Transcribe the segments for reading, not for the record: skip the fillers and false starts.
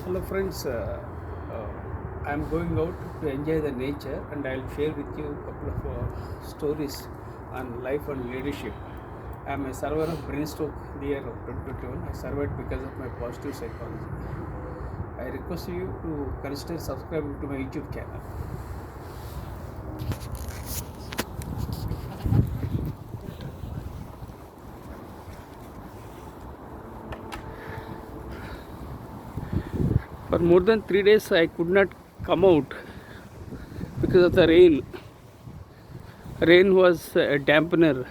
Hello friends, I am going out to enjoy the nature and I will share with you a couple of stories on life and leadership. I am a survivor of brain stroke in the year of 2021. I survived because of my positive psychology. I request you to consider subscribing to my YouTube channel. For more than 3 days I could not come out because of the rain. Rain was a dampener,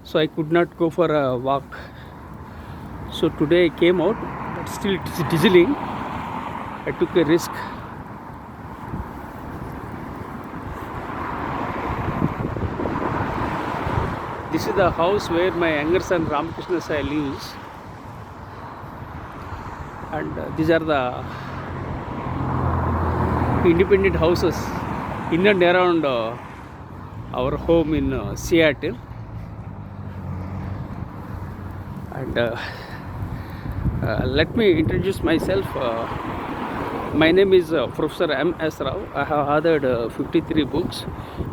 so I could not go for a walk. So today I came out, but still it is drizzling. I took a risk. This is the house where my younger son Ramakrishna Sai lives, and these are the independent houses in and around our home in Seattle. And let me introduce myself. My name is Professor M.S.Rao. I have authored 53 books,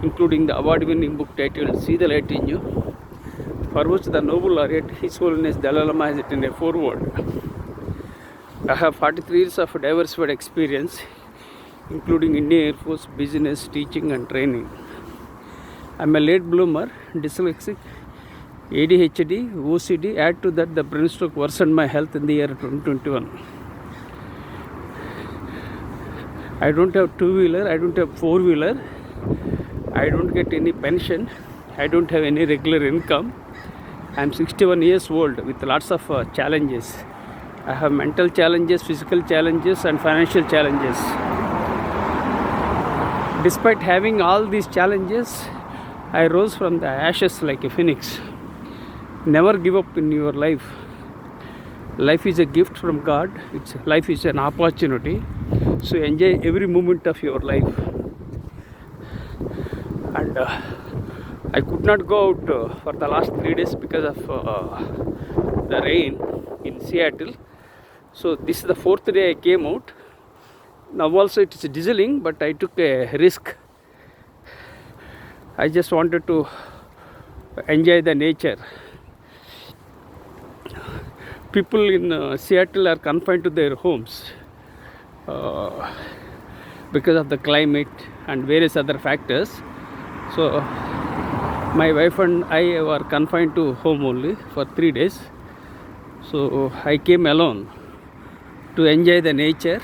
including the award-winning book titled See the Light in You, for which the Nobel laureate His Holiness Dalai Lama has written a foreword. I have 43 years of diversified experience, including Indian Air Force, business, teaching and training. I am a late bloomer, dyslexic, ADHD, OCD. Add to that the brain stroke worsened my health in the year 2021. I don't have two-wheeler, I don't have four-wheeler, I don't get any pension, I don't have any regular income. I am 61 years old with lots of challenges. I have mental challenges, physical challenges and financial challenges. Despite having all these challenges, I rose from the ashes like a phoenix. Never give up in your life. Life is a gift from God. Life is an opportunity. So enjoy every moment of your life. And I could not go out for the last 3 days because of the rain in Seattle. So this is the 4th day I came out. Now also it is drizzling, but I took a risk. I just wanted to enjoy the nature. People in Seattle are confined to their homes because of the climate and various other factors. So my wife and I were confined to home only for 3 days. So I came alone to enjoy the nature.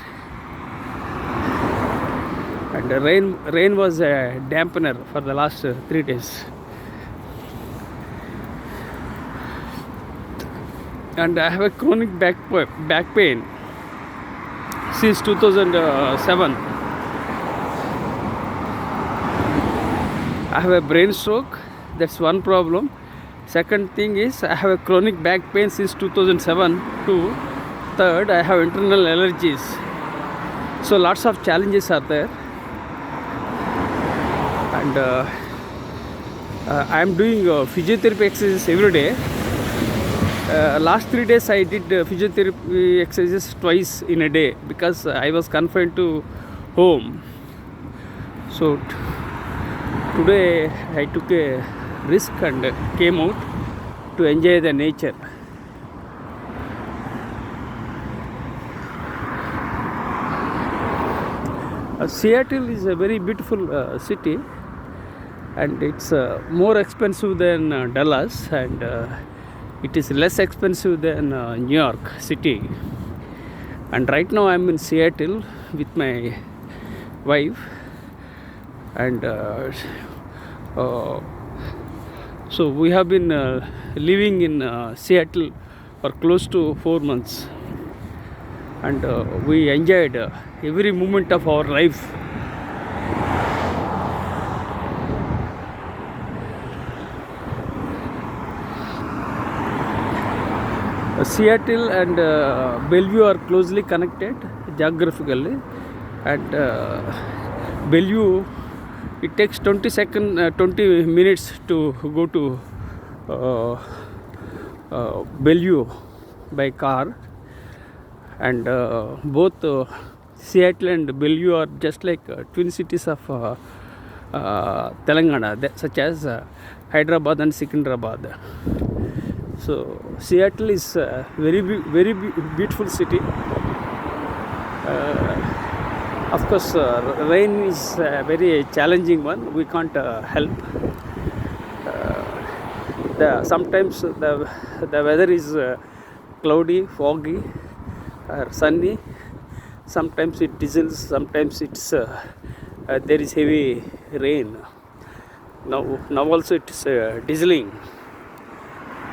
And the rain was a dampener for the last 3 days. And I have a chronic back pain since 2007. I have a brain stroke, that's one problem. Second thing is I have a chronic back pain since 2007 too. Third, I have internal allergies. So lots of challenges are there. And I am doing physiotherapy exercises every day. Last 3 days I did physiotherapy exercises twice in a day because I was confined to home. So today I took a risk and came out to enjoy the nature. Seattle is a very beautiful city, and it's more expensive than Dallas, and it is less expensive than New York City. And right now I'm in Seattle with my wife, and so we have been living in Seattle for close to 4 months, and we enjoyed every moment of our life. Seattle and Bellevue are closely connected geographically, and Bellevue, it takes 20 minutes to go to Bellevue by car, and both Seattle and Bellevue are just like twin cities of Telangana, such as Hyderabad and Secunderabad. So Seattle is a very beautiful city. Of course, rain is a very challenging one. We can't help. Sometimes the weather is cloudy, foggy, or sunny. Sometimes it drizzles. Sometimes it's there is heavy rain. Now also it is drizzling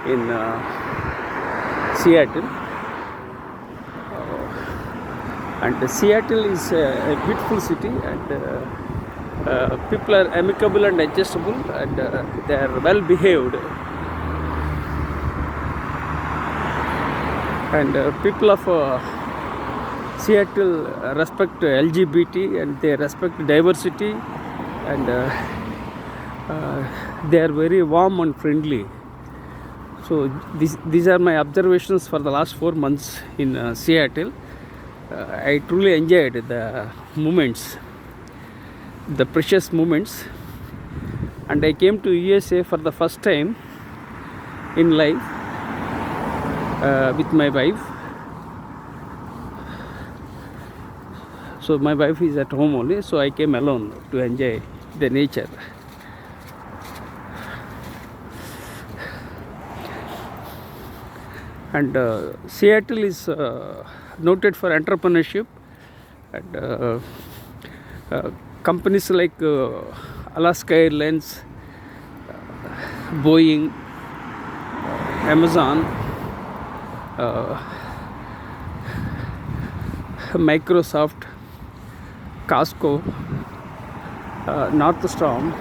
in Seattle. And Seattle is a beautiful city, and people are amicable and adjustable, and they are well behaved. And people of Seattle respect LGBT, and they respect diversity, and they are very warm and friendly. So these are my observations for the last 4 months in Seattle. I truly enjoyed the moments, the precious moments, and I came to USA for the first time in life with my wife. So my wife is at home only, so I came alone to enjoy the nature. And Seattle is noted for entrepreneurship, and companies like Alaska Airlines, Boeing, Amazon, Microsoft, Costco, Northstorm,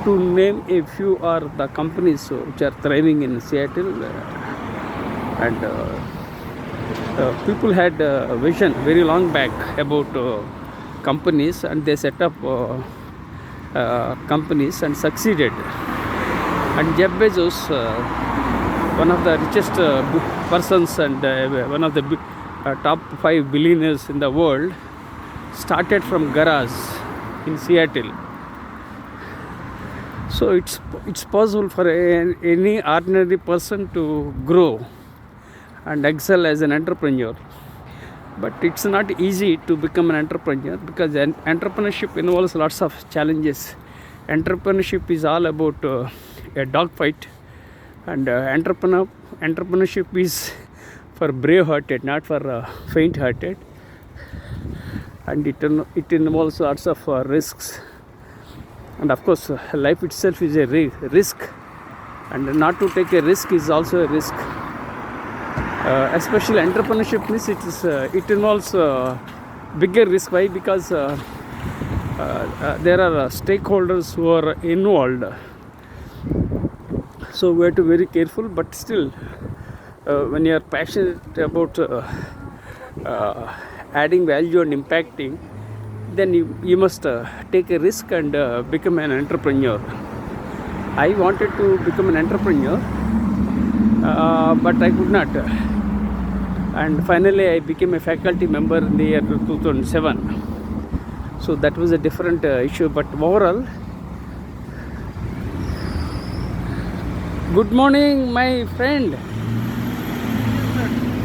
to name a few, are the companies which are thriving in Seattle. And people had a vision very long back about companies, and they set up companies and succeeded. And Jeff Bezos, one of the richest persons and one of the top 5 billionaires in the world, started from garage in Seattle. So it's possible for any ordinary person to grow and excel as an entrepreneur. But it's not easy to become an entrepreneur, because entrepreneurship involves lots of challenges. Entrepreneurship is all about a dogfight, and entrepreneurship is for brave-hearted, not for faint-hearted. And it involves lots of risks. And of course, life itself is a risk, and not to take a risk is also a risk. Especially entrepreneurship means it involves bigger risk. Why? Because there are stakeholders who are involved. So we have to be very careful. But still, when you are passionate about adding value and impacting, then you must take a risk and become an entrepreneur. I wanted to become an entrepreneur, but I could not. And finally I became a faculty member in the year 2007. So that was a different issue. But overall, good morning, my friend.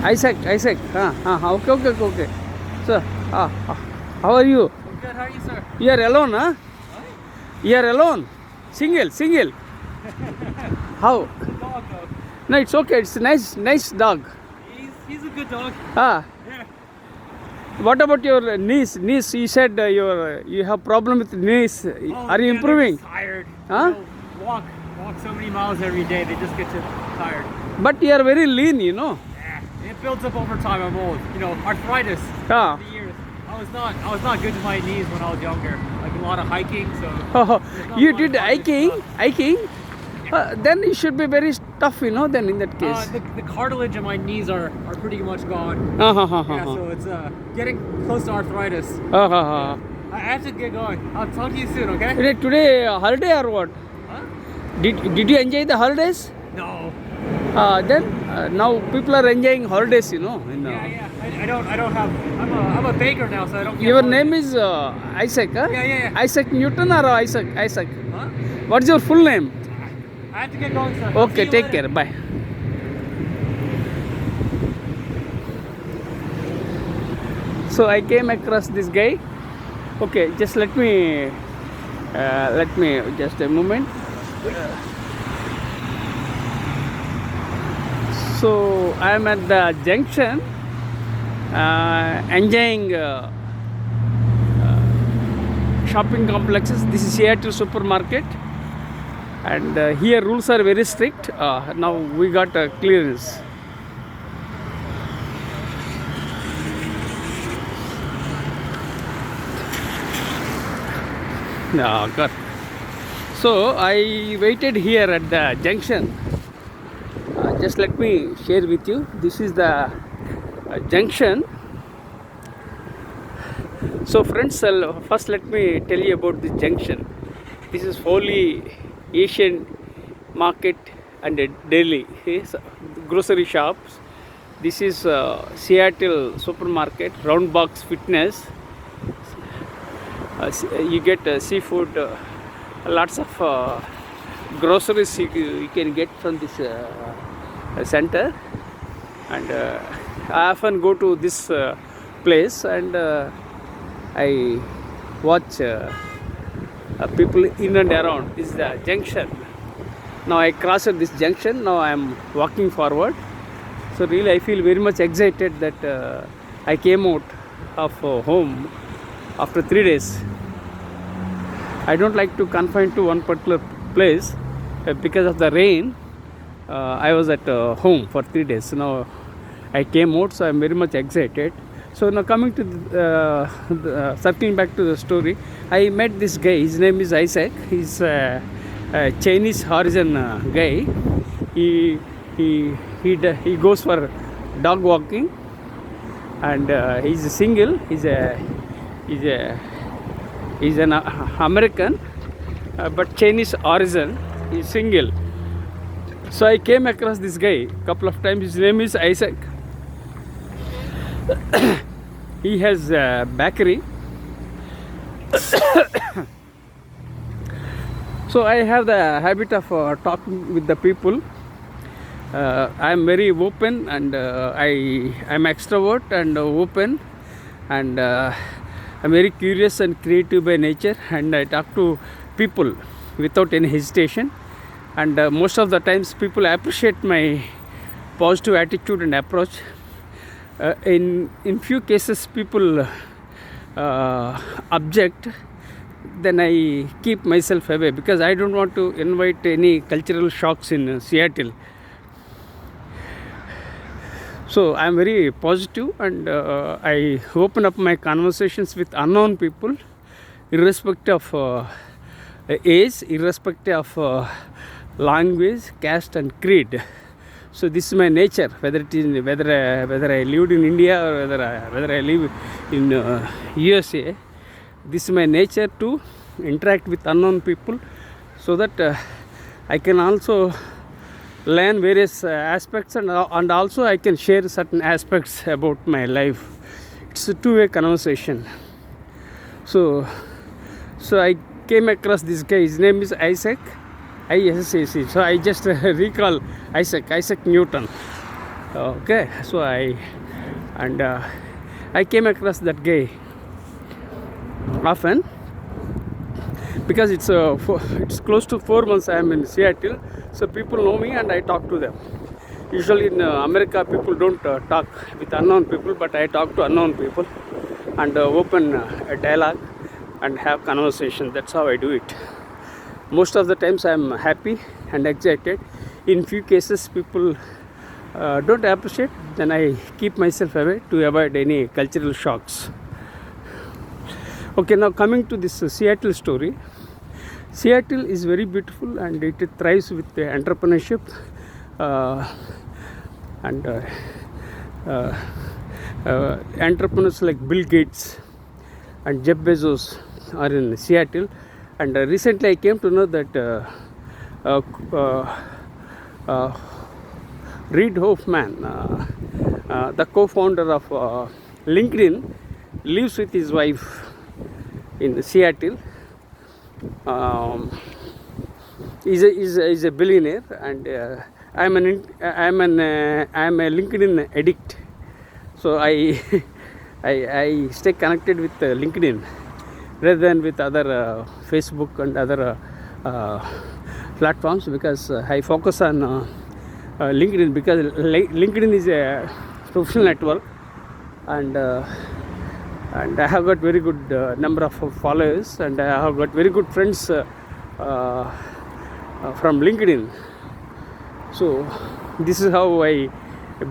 Isaac. Okay. So, how are you? I'm good. How are you, sir? You are alone, huh? What? You are alone. Single. How? Dog, though. No, it's okay. It's a nice dog. He's a good dog. Yeah. What about your knees? You said you have problem with knees. Are you improving? They're tired. Huh? Walk so many miles every day. They just get tired. But you are very lean, Yeah. It builds up over time. I'm old. Arthritis. Ah. Over the years. I was not good to my knees when I was younger. Like a lot of hiking. So. You did hiking? Then you should be very tough, then in that case. The cartilage in my knees are pretty much gone. Yeah, so it's getting close to arthritis. I have to get going. I'll talk to you soon, okay? Today holiday or what? Huh? Did you enjoy the holidays? No. Then now people are enjoying holidays, Yeah. I don't have. I'm a baker now, so I don't. Get Your holidays. name is Isaac, huh? Yeah. Isaac Newton or Isaac? Isaac. Huh? What's your full name? I have to get going, sir. I'll see Okay, you take later. care. Bye. So I came across this guy. Okay, just let me just a moment. So I am at the junction, enjoying shopping complexes. This is Seattle supermarket, and here rules are very strict. Now we got a clearance. God. So I waited here at the junction. Just let me share with you. This is the junction. So friends, first let me tell you about this junction. This is wholly Asian market and a deli, grocery shops. This is Seattle supermarket, Round Box Fitness. You get seafood, lots of groceries you can get from this center, and I often go to this place, and I watch people in and around. This is the junction. Now I crossed this junction. Now I am walking forward. So really I feel very much excited that I came out of home after 3 days. I don't like to confine to one particular place because of the rain. I was at home for 3 days. So now I came out, so I'm very much excited. So now coming to circling back to the story, I met this guy. His name is Isaac. He's a Chinese origin guy. He goes for dog walking, and he's single. He's an American, but Chinese origin. He's single. So I came across this guy a couple of times. His name is Isaac. He has a bakery. So I have the habit of talking with the people. I am very open, and I'm extrovert and open, and I'm very curious and creative by nature, and I talk to people without any hesitation, and most of the times people appreciate my positive attitude and approach. In few cases people object, then I keep myself away because I don't want to invite any cultural shocks in Seattle. So I am very positive, and I open up my conversations with unknown people, irrespective of age, irrespective of language, caste, and creed. So this is my nature. Whether I lived in India or whether I live in USA, this is my nature to interact with unknown people, so that I can also learn various aspects, and also I can share certain aspects about my life. It's a two-way conversation. So I came across this guy. His name is Isaac, ISAC. So I just recall Isaac Newton. Okay, so I came across that guy often because it's close to 4 months I am in Seattle, so people know me and I talk to them. Usually in America people don't talk with unknown people, but I talk to unknown people and open a dialogue and have conversation. That's how I do it. Most of the times I am happy and excited. In few cases people don't appreciate, then I keep myself away to avoid any cultural shocks. Okay, now coming to this Seattle story. Seattle is very beautiful, and it thrives with entrepreneurship, and entrepreneurs like Bill Gates and Jeff Bezos are in Seattle. And recently I came to know that Reid Hoffman, the co-founder of LinkedIn, lives with his wife in Seattle. He's a billionaire, and I'm a LinkedIn addict. So I I stay connected with LinkedIn rather than with other Facebook and other platforms, because I focus on LinkedIn, because LinkedIn is a professional network, and I have got very good number of followers, and I have got very good friends from LinkedIn. So this is how I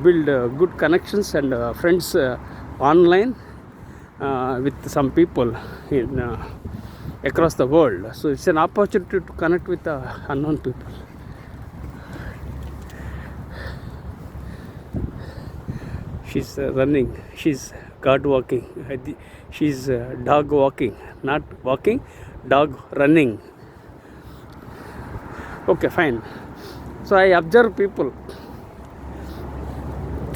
build good connections and friends online with some people in across the world. So it's an opportunity to connect with unknown people. She's running, she's God walking, she's dog walking, not walking, dog running. Okay, fine. So I observe people.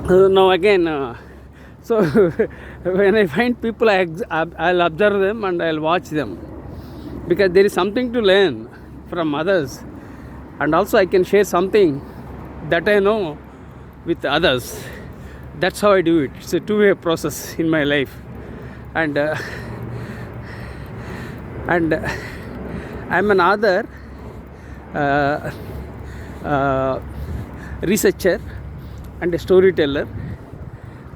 Now again, so when I find people, I'll observe them and I'll watch them, because there is something to learn from others, and also I can share something that I know with others. That's how I do it. It's a two-way process in my life, and I'm an author, researcher, and a storyteller,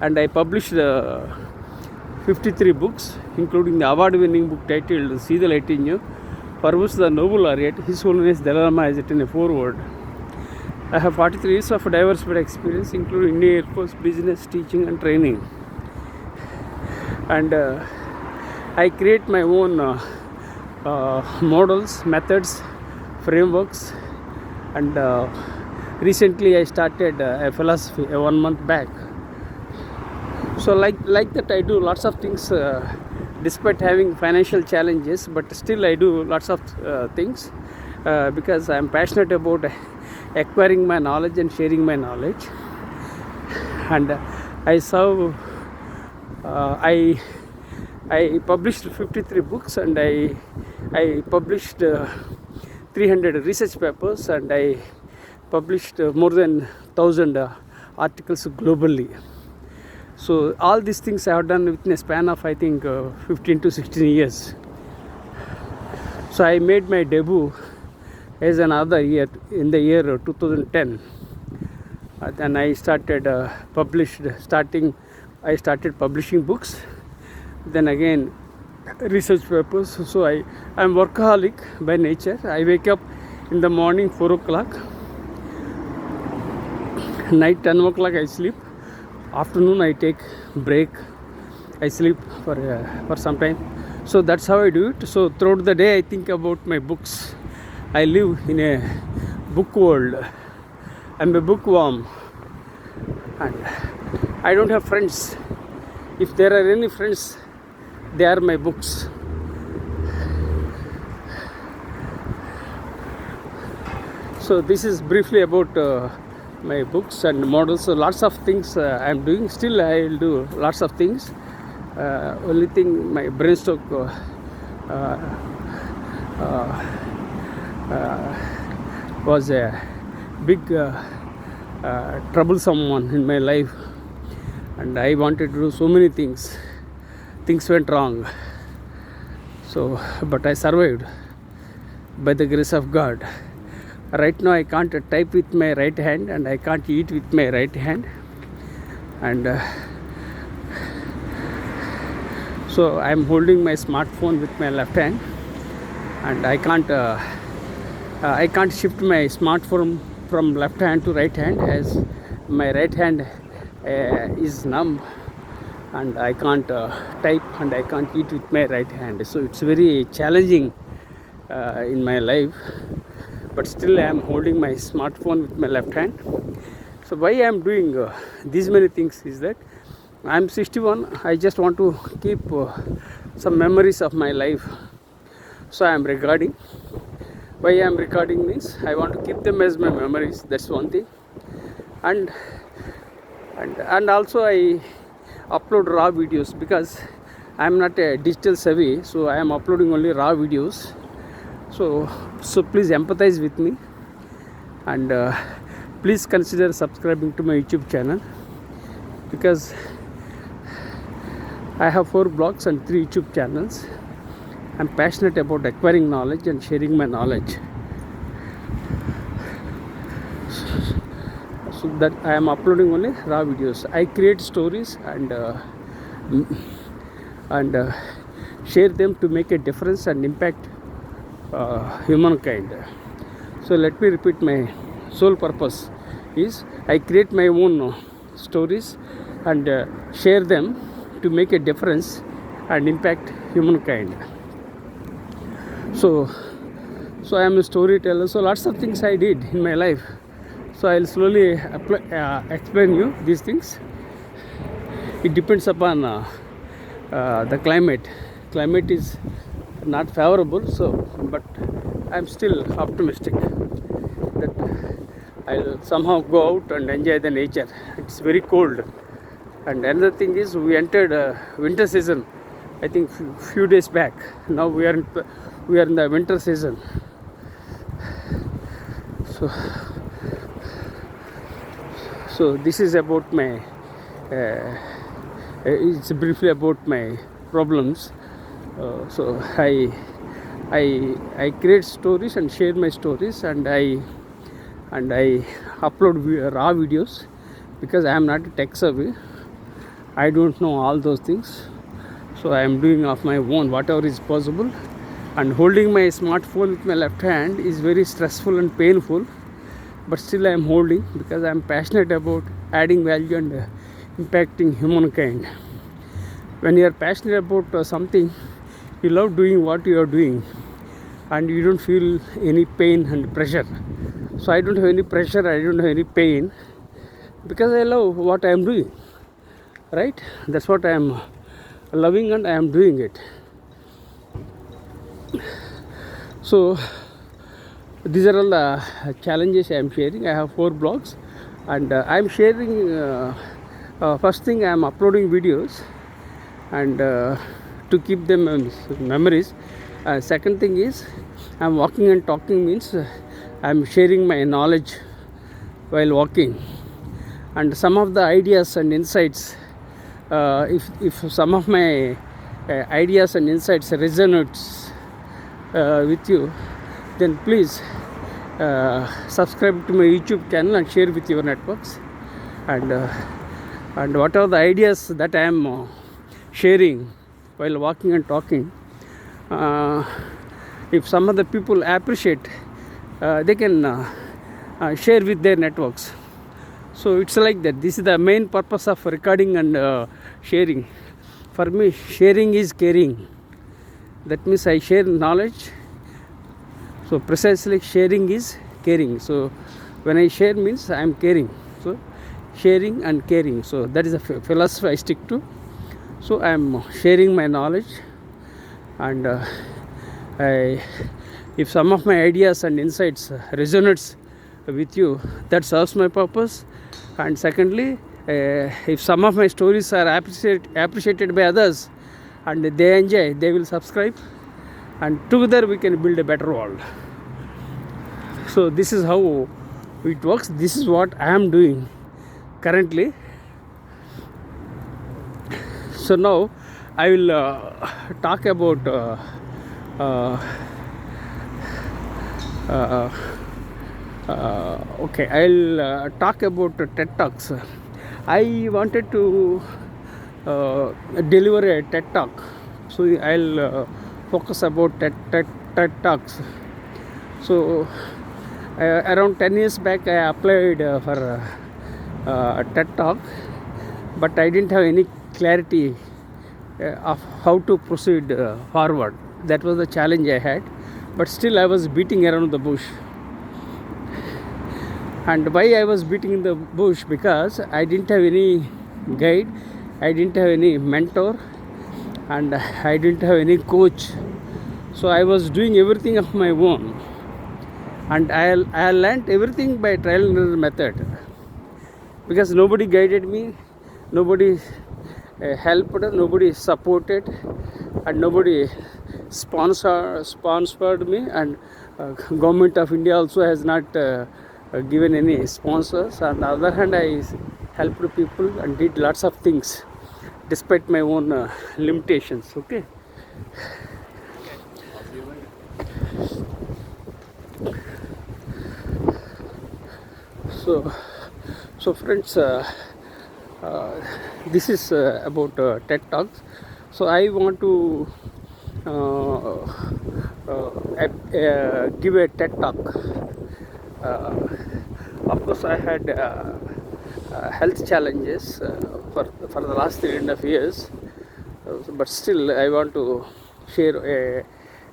and I published 53 books, including the award-winning book titled See the Light in You, for which the Nobel laureate, His Holiness Dalai Lama, has written a foreword. I have 43 years of diversified experience, including Indian Air Force, business, teaching, and training. And I create my own models, methods, frameworks, and recently I started a philosophy 1 month back. So like that, I do lots of things despite having financial challenges, but still I do lots of things because I am passionate about acquiring my knowledge and sharing my knowledge. And I serve I published 53 books, and I published 300 research papers, and I published more than 1,000 articles globally. So all these things I have done within a span of, I think, 15 to 16 years. So I made my debut as an author in the year 2010. Then I started publishing books. Then again research papers. So I'm workaholic by nature. I wake up in the morning 4 o'clock, night 10 o'clock I sleep, afternoon I take break, I sleep for some time. So that's how I do it. So throughout the day I think about my books. I live in a book world. I'm a bookworm, and I don't have friends. If there are any friends, they are my books. So this is briefly about my books and models. So lots of things I'm doing. Still I will do lots of things. Only thing, my brainstroke was a big troublesome one in my life, and I wanted to do so many things. Things went wrong. So, but I survived by the grace of God. Right now I can't type with my right hand, and I can't eat with my right hand, and so I'm holding my smartphone with my left hand, and I can't shift my smartphone from left hand to right hand, as my right hand is numb, and I can't type, and I can't eat with my right hand. So it's very challenging in my life, but still I am holding my smartphone with my left hand. So why I am doing these many things is that I am 61. I just want to keep some memories of my life. So I am recording. Why I am recording means I want to keep them as my memories. That's one thing. and and also I upload raw videos because I am not a digital savvy, so I am uploading only raw videos. So please empathize with me, and please consider subscribing to my YouTube channel, because I have 4 blogs and 3 YouTube channels. I'm passionate about acquiring knowledge and sharing my knowledge, so that I am uploading only raw videos. I create stories and share them to make a difference and impact humankind. So let me repeat, my sole purpose is I create my own stories and share them to make a difference and impact humankind. So I am a storyteller. So lots of things I did in my life. So I'll slowly explain you these things. It depends upon the climate. Climate is not favorable, but I'm still optimistic that I'll somehow go out and enjoy the nature. It's very cold. And another thing is, we entered winter season, I think few days back. Now we are in the winter season. So this is about my it's briefly about my problems. So I create stories and share my stories, and I upload raw videos, because I am not a tech savvy. I don't know all those things. So I am doing of my own whatever is possible, and holding my smartphone with my left hand is very stressful and painful, but still I am holding, because I am passionate about adding value and impacting humankind. When you are passionate about something, you love doing what you are doing, and you don't feel any pain and pressure. So I don't have any pressure, I don't have any pain, because I love what I am doing, right? That's what I am loving, and I am doing it. So these are all the challenges I am sharing. I have 4 blogs, and I am sharing, first thing, I am uploading videos, and to keep them memories. Second thing is, I am walking and talking, means I am sharing my knowledge while walking, and some of the ideas and insights, if some of my ideas and insights resonates with you, then please subscribe to my YouTube channel and share with your networks. And what are the ideas that I am sharing while walking and talking, if some other people appreciate, they can share with their networks. So it's like that. This is the main purpose of recording and sharing. For me, sharing is caring. That means I share knowledge. So precisely, sharing is caring. So when I share, means I am caring. So sharing and caring. So that is a philosophy I stick to. So I am sharing my knowledge, and if some of my ideas and insights resonates with you, that serves my purpose. And secondly, if some of my stories are appreciated by others and they enjoy, they will subscribe, and together we can build a better world. So this is how it works. This is what I am doing currently. So now I will talk about okay, I'll talk about TED Talks. I wanted to deliver a TED Talk, so I'll focus about TED Talks. So around 10 years back, I applied for a TED Talk, but I didn't have any clarity of how to proceed forward. That was the challenge I had, but still I was beating around the bush. And why I was beating in the bush? Because I didn't have any guide, I didn't have any mentor, and I didn't have any coach. So I was doing everything of my own, and I learned everything by trial and error method. because nobody guided me, nobody helped, nobody supported, and nobody sponsored me, and government of India also has not given any sponsors. On the other hand, I helped people and did lots of things despite my own limitations. Okay. So friends, this is about TED Talks. So I want to give a TED Talk. Of course, I had health challenges for the last 3.5 years, but still I want to share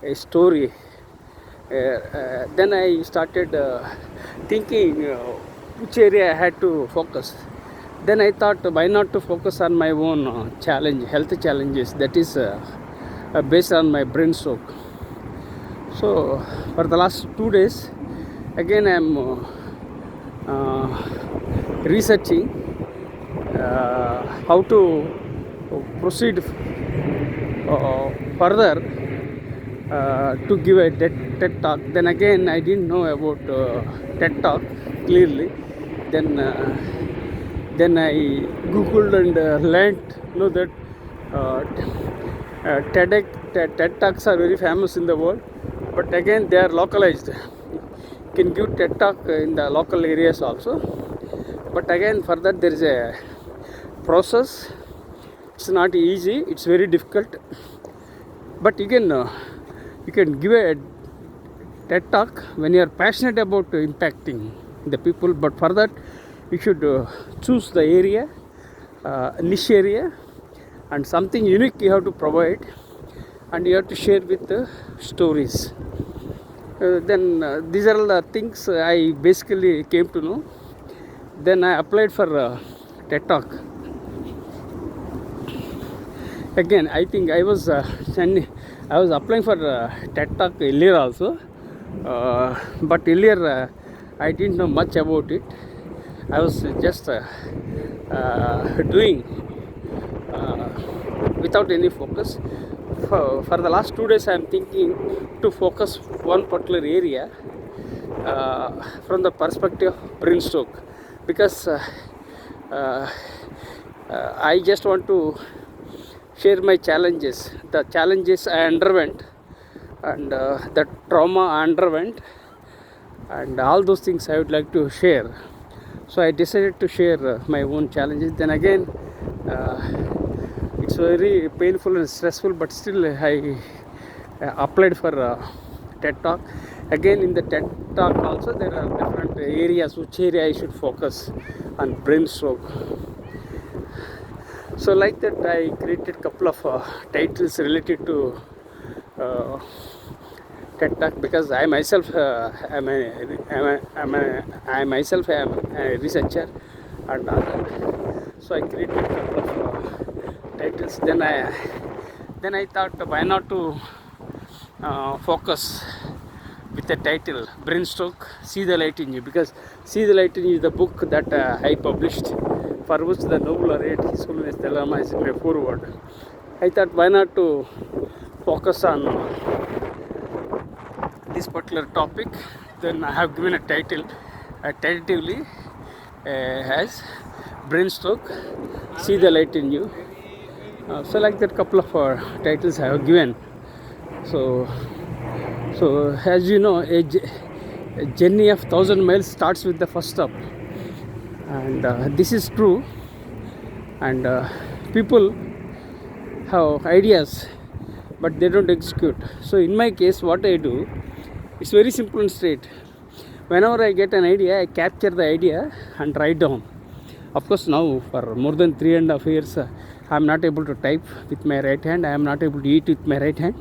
a story. Then I started thinking which area I had to focus. Then I thought, why not to focus on my own health challenges, that is based on my brain stroke. So for the last 2 days, again I am researching how to proceed further to give a TED Talk. Then again I didn't know about TED Talk clearly. Then I googled and learned that TED Talks are very famous in the world, but again they are localized. You can give TED Talk in the local areas also, but again for that there is a process. It's not easy, it's very difficult, but you can give a TED Talk when you are passionate about impacting the people. But for that you should choose the area, niche area, and something unique you have to provide, and you have to share with the stories. Then these are all the things I basically came to know. Then I applied for TED Talk. Again, I think I was applying for TED Talk earlier also, but earlier I didn't know much about it. I was just doing without any focus. For the last 2 days I am thinking to focus one particular area from the perspective of brain stroke, because I just want to share my challenges, the challenges I underwent, and the trauma I underwent, and all those things I would like to share. So I decided to share my own challenges. Then again, it's very painful and stressful, but still I applied for TED Talk. Again, in the TED Talk also there are different areas, which area I should focus on brain stroke. So like that I created couple of titles related to TED Talk, because I myself am a researcher and so I created a couple of titles. Then I thought, why not to focus with the title Brain Stroke, See the Light in You, because See the Light in You is the book that I published, for which the Nobel laureate His Holiness the Lama is in a foreword. I thought, why not to focus on this particular topic. Then I have given a title tentatively as Brain Stroke, See the Light in You. So like that, couple of titles I have given. So as you know, a journey of 1,000 miles starts with the first stop, and this is true. And people have ideas, but they don't execute. So in my case, what I do, it's very simple and straight. Whenever I get an idea, I capture the idea and write down. Of course, now for more than 3.5 years, I am not able to type with my right hand. I am not able to eat with my right hand.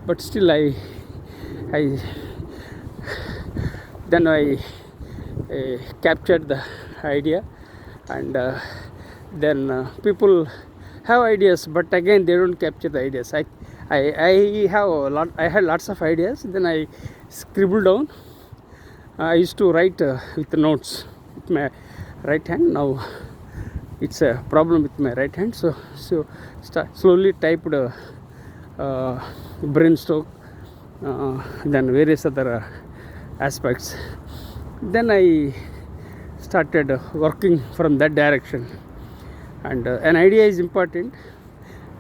But still, I captured the idea, and then people have ideas, but again they don't capture the ideas. I had lots of ideas. Then I scribbled down. I used to write with the notes with my right hand. Now it's a problem with my right hand, so slowly typed brain stroke, then various other aspects. Then I started working from that direction, and an idea is important.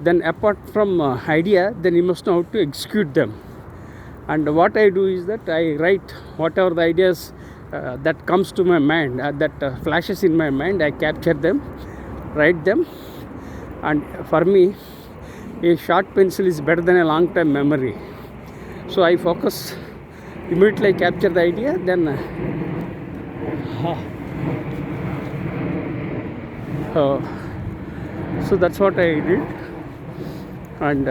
Then apart from idea, then you must know how to execute them. And what I do is that I write whatever the ideas that comes to my mind, that flashes in my mind. I capture them, write them, and for me a short pencil is better than a long time memory. So I focus, immediately I capture the idea, then so that's what I did. And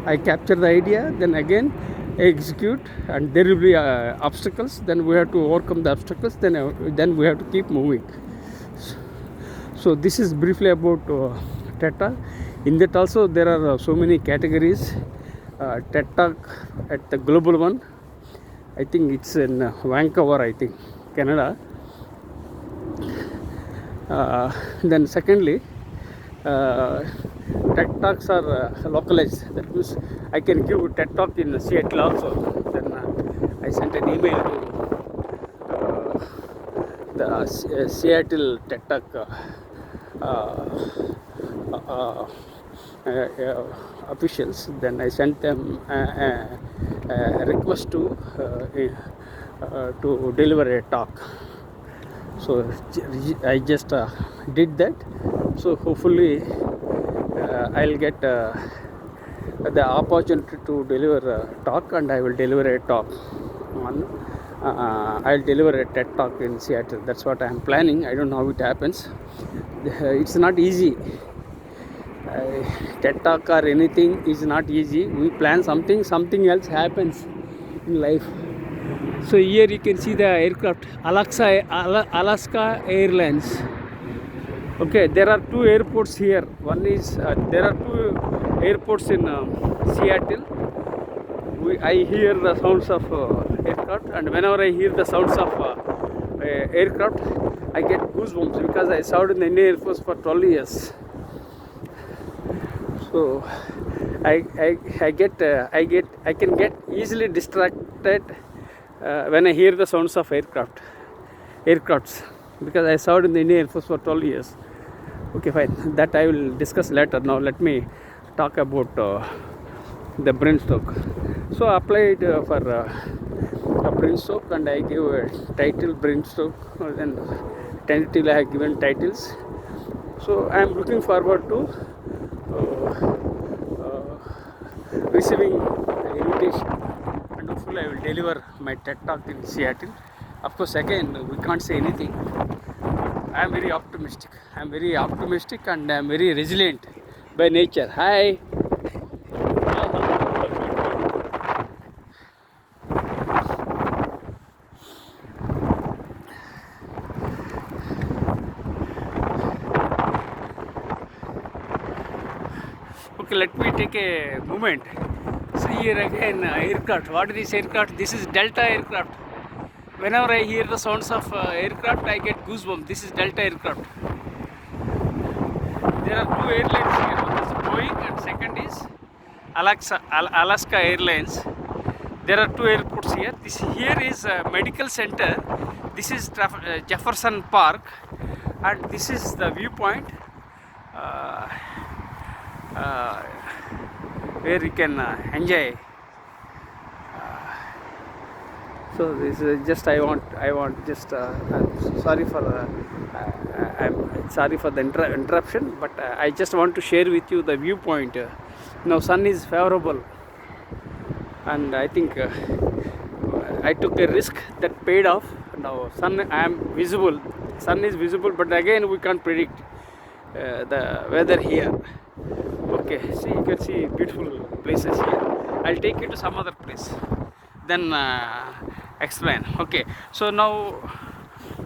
I capture the idea, then again execute, and there will be obstacles, then we have to overcome the obstacles, then we have to keep moving. So this is briefly about TED Talk. In that also there are so many categories. TED Talk at the global one, I think it's in Vancouver, I think, Canada. Then secondly, TED Talks are localized. That means I can give a TED Talk in Seattle also. Then I sent an email to the Seattle TED Talk officials. Then I sent them a request to deliver a talk. So I just did that. So hopefully I'll get the opportunity to deliver a talk, and I will deliver a talk on I'll deliver a TED Talk in Seattle. That's what I'm planning. I don't know how it happens. It's not easy. TED Talk or anything is not easy. We plan something else happens in life. So here you can see the aircraft, Alaska Airlines. Okay, there are two airports here. One is there are two airports in Seattle. I hear the sounds of aircraft, and whenever I hear the sounds of aircraft, I get goosebumps because I served in the Indian Air Force for 12 years. So I can get easily distracted when I hear the sounds of aircrafts, because I served in the Indian Air Force for 12 years. Okay, fine. That I will discuss later. Now let me talk about the brain stroke. So I applied for a brain stroke, and I gave a title brain stroke, and tentatively I have given titles. So I am looking forward to receiving the invitation, and hopefully I will deliver my TED Talk in Seattle. Of course, again, we can't say anything. I am very optimistic. and I am very resilient by nature. Hi. Okay, let me take a moment. See here again, aircraft. What is this aircraft? This is Delta aircraft. Whenever I hear the sounds of aircraft, I get goosebumps. This is Delta aircraft. There are two airlines here. One is Boeing, and second is Alaska Airlines. There are two airports here. This here is a medical center. This is Jefferson Park, and this is the viewpoint where you can enjoy. So this is just I want just I'm sorry for the interruption, but I just want to share with you the viewpoint. Now sun is favorable, and I think I took a risk that paid off. Now sun is visible, but again we can't predict the weather here. Okay, see, you can see beautiful places here. I'll take you to some other place, then explain. Okay, so now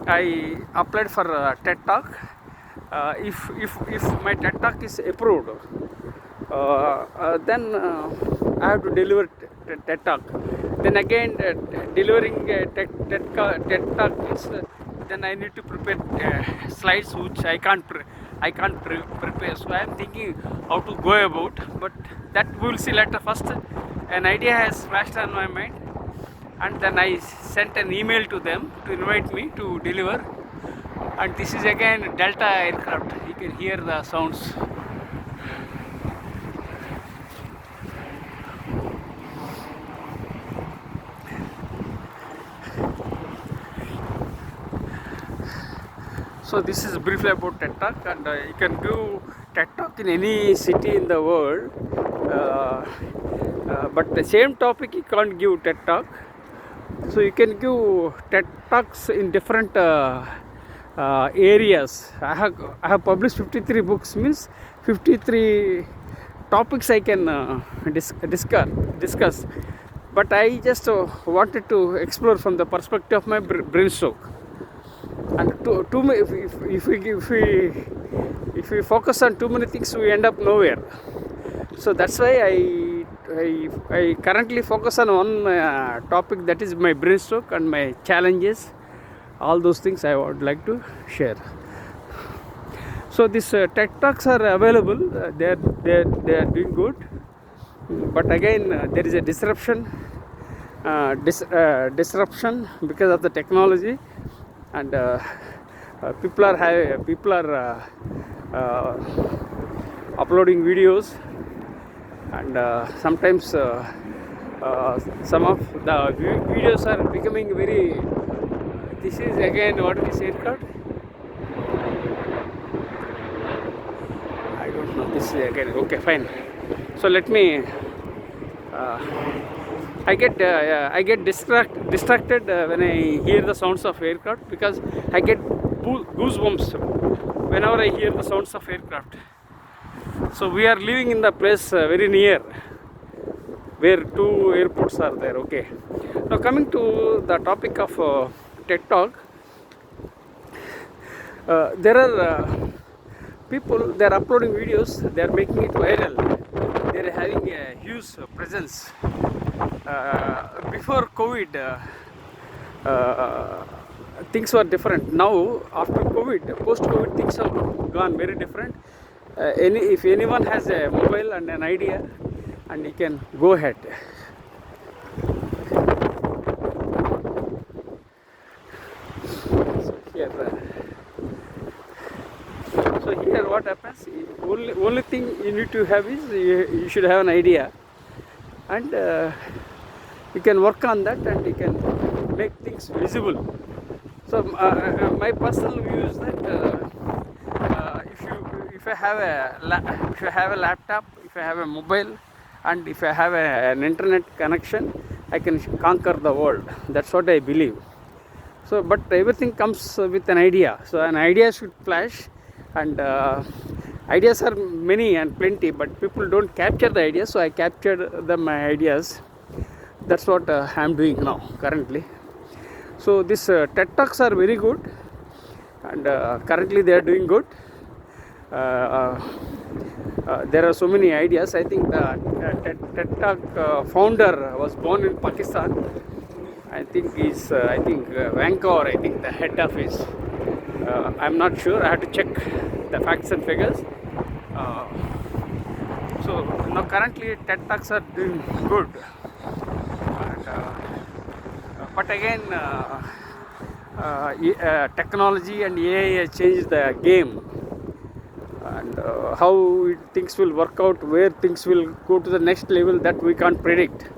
I applied for TED Talk. If my TED Talk is approved, then I have to deliver TED Talk. Then again, delivering TED Talk means then I need to prepare slides which I can't prepare. So I am thinking how to go about, but that we will see later. First, an idea has flashed on my mind, and then I sent an email to them to invite me to deliver. And this is again Delta aircraft. You can hear the sounds. So this is briefly about TED Talk, and you can do TED Talk in any city in the world, but the same topic you can't give TED Talk. So you can give TED Talks in different areas. I have published 53 books, means 53 topics I can discuss. But I just wanted to explore from the perspective of my brainstroke. And if we focus on too many things, we end up nowhere. So that's why I currently focus on one topic, that is my brainstroke and my challenges. All those things I would like to share. So these TED Talks are available. They are doing good. But again, there is a disruption because of the technology. And people are uploading videos, and sometimes some of the videos are becoming very. This is again what we say called. I don't know. This is again okay. Fine. So let me. I get distracted when I hear the sounds of aircraft, because I get goosebumps whenever I hear the sounds of aircraft. So we are living in the place very near where two airports are there. Okay. Now coming to the topic of TED Talk, there are people. They are uploading videos. They are making it viral. They are having a huge presence. Before COVID, things were different. Now, after COVID, post-COVID, things have gone very different. If anyone has a mobile and an idea, and he can go ahead. So here, what happens? Only thing you need to have is you should have an idea, and you can work on that, and you can make things visible. So my personal view is that if I have a laptop, if I have a mobile, and if I have an internet connection, I can conquer the world. That's what I believe. So, but everything comes with an idea. So an idea should flash, and ideas are many and plenty, but people don't capture the ideas. So I captured my ideas. That's what I'm doing now currently. So these TED Talks are very good, and currently they are doing good. There are so many ideas. I think the TED Talk founder was born in Pakistan. I think he's Vancouver. I think the head office. I'm not sure. I have to check the facts and figures. So now currently TED Talks are doing good. But again, technology and AI has changed the game, and how things will work out, where things will go to the next level, that we can't predict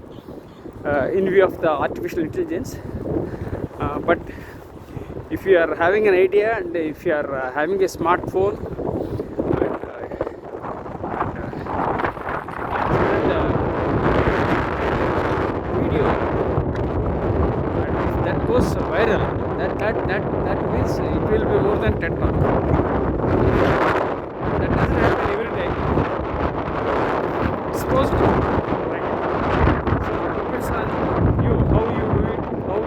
in view of the artificial intelligence. But if you are having an idea, and if you are having a smartphone, goes viral, that means it will be more than TED Talk. That doesn't happen every day. It's supposed to, right? So it depends on you, how you do it, how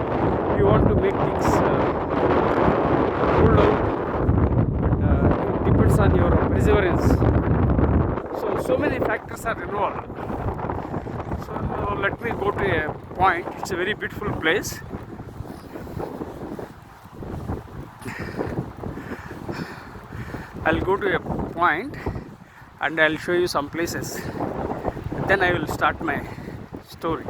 you want to make things rolled out, and it depends on your perseverance. So many factors are involved. So let me go to a point. It's a very beautiful place. I'll go to a point and I'll show you some places. Then I will start my story.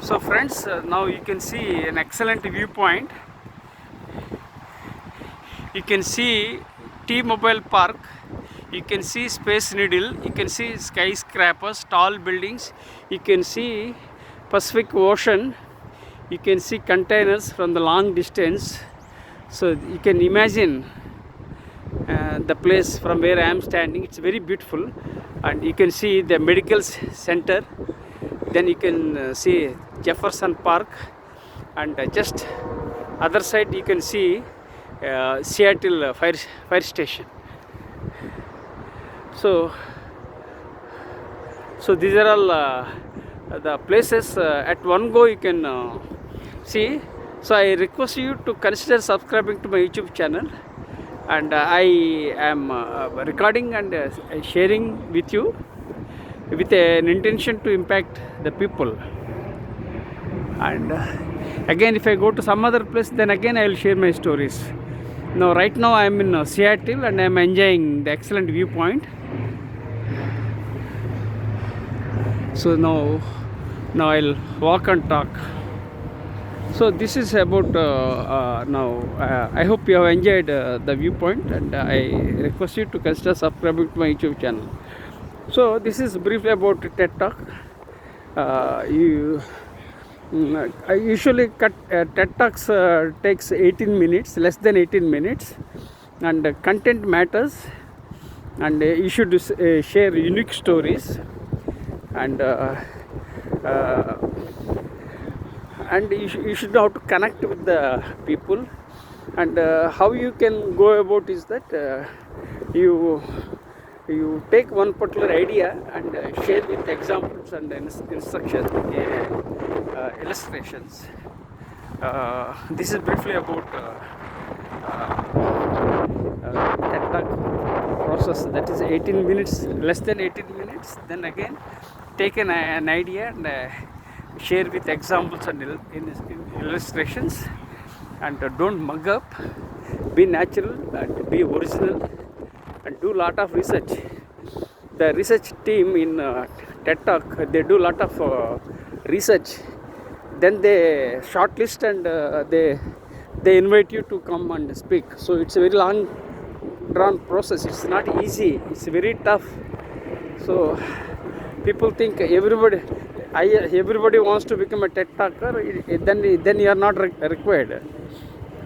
So friends, now you can see an excellent viewpoint. You can see T-Mobile Park, you can see Space Needle, you can see skyscrapers, tall buildings, you can see Pacific Ocean, you can see containers from the long distance. So you can imagine the place from where I am standing. It's very beautiful, and you can see the medical center. Then you can see Jefferson Park, and just other side you can see Seattle fire station. So these are all the places at one go you can see. So I request you to consider subscribing to my YouTube channel, and I am recording and sharing with you with an intention to impact the people. And again, if I go to some other place, then again I will share my stories. Now right now I am in Seattle and I am enjoying the excellent viewpoint. So now I'll walk and talk. So this is about now. I hope you have enjoyed the viewpoint, and I request you to consider subscribing to my YouTube channel. So this is briefly about TED Talk. I usually cut TED Talks takes 18 minutes, less than 18 minutes, and content matters, and you should share unique stories, and you should know how to connect with the people. And how you can go about is that you take one particular idea and share with examples and instructions, illustrations. This is briefly about TED Talk process. That is 18 minutes, less than 18 minutes. Then again, take an idea and share with examples and illustrations. And don't mug up. Be natural and be original. And do a lot of research. The research team in TED Talk, they do a lot of research. Then they shortlist and they invite you to come and speak. So it's a very long drawn process. It's not easy. It's very tough. So people think everybody wants to become a TED Talker. Then you are not required.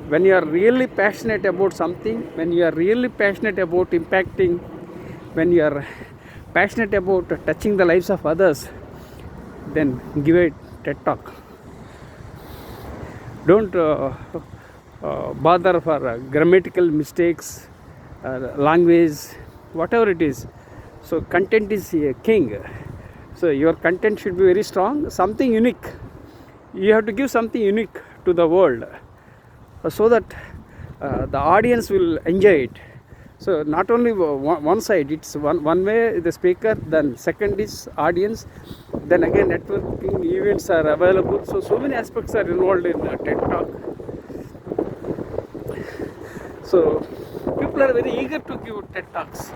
When you are really passionate about something, when you are really passionate about impacting, when you are passionate about touching the lives of others, then give a TED Talk. Don't bother for grammatical mistakes, language, whatever it is. So content is king. So your content should be very strong, something unique. You have to give something unique to the world, so that the audience will enjoy it. So not only one side, it's one way the speaker, then second is audience, then again networking events are available. So many aspects are involved in TED Talk. So people are very eager to give TED Talks,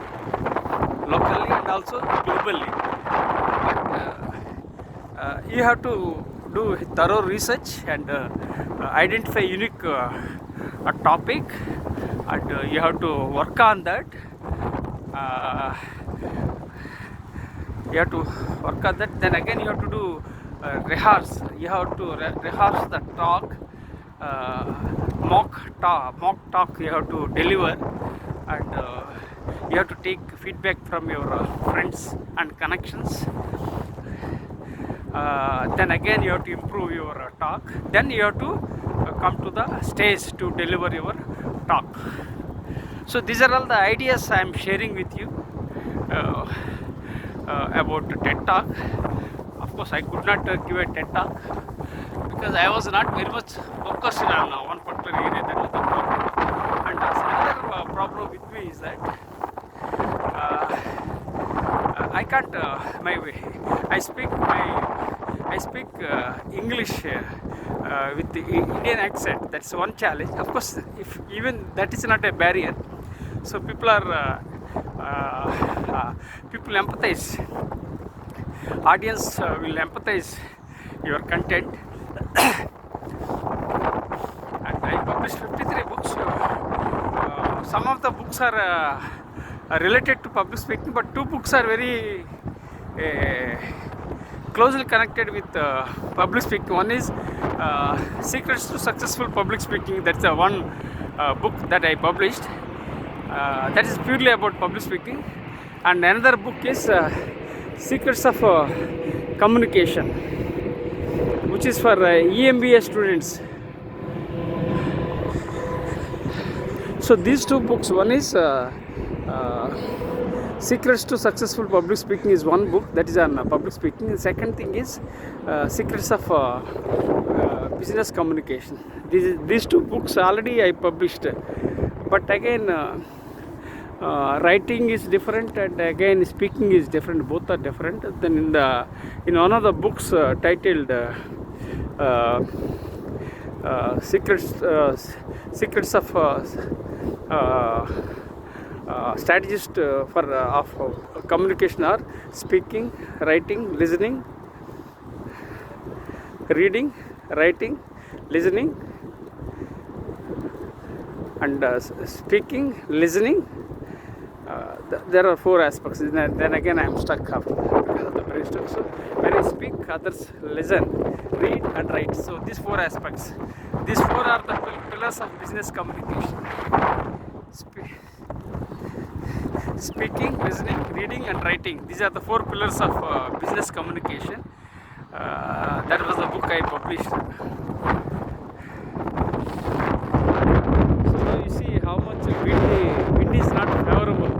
locally and also globally. But you have to do thorough research and identify unique topic, and you have to work on that. You have to work on that. Then again you have to do rehearse. You have to rehearse the talk, mock talk you have to deliver, and you have to take feedback from your friends and connections. Then again you have to improve your talk. Then you have to come to the stage to deliver your talk. So these are all the ideas I am sharing with you about TED Talk. Of course I could not give a TED Talk because I was not very much focused on one particular area, that was the problem. And another problem with me is that I can't I speak English with the Indian accent. That's one challenge. Of course, if even that is not a barrier, so people empathize. Audience will empathize your content. And I published 53 books. Some of the books are related to public speaking, but 2 books are very closely connected with public speaking. One is Secrets to Successful Public Speaking. That's the one book that I published. That is purely about public speaking. And another book is Secrets of Communication, which is for EMBA students. So these 2 books, one is Secrets to Successful Public Speaking is one book that is on public speaking. The second thing is Secrets of Business Communication. These 2 books already I published, but again writing is different and again speaking is different. Both are different. Then in one of the books titled Secrets of strategist of communication are speaking, writing, listening, reading, writing, listening, and speaking, listening. There are 4 aspects. Then again I am stuck after because of the brain stuck. So when I speak, others listen, read and write. So these 4 aspects. These 4 are the pillars of business communication. Speaking, listening, reading and writing. These are the 4 pillars of business communication. That was the book I published. So now you see how much wind is not favorable.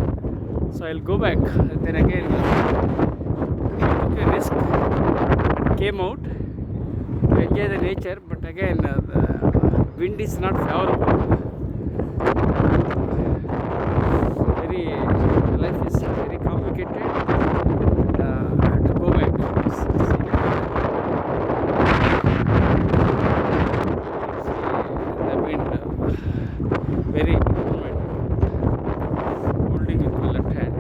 So I'll go back. Then again took a risk and came out to enjoy the nature. But again the wind is not favorable. Life is very complicated. I have to go back. The wind very holding with my left hand.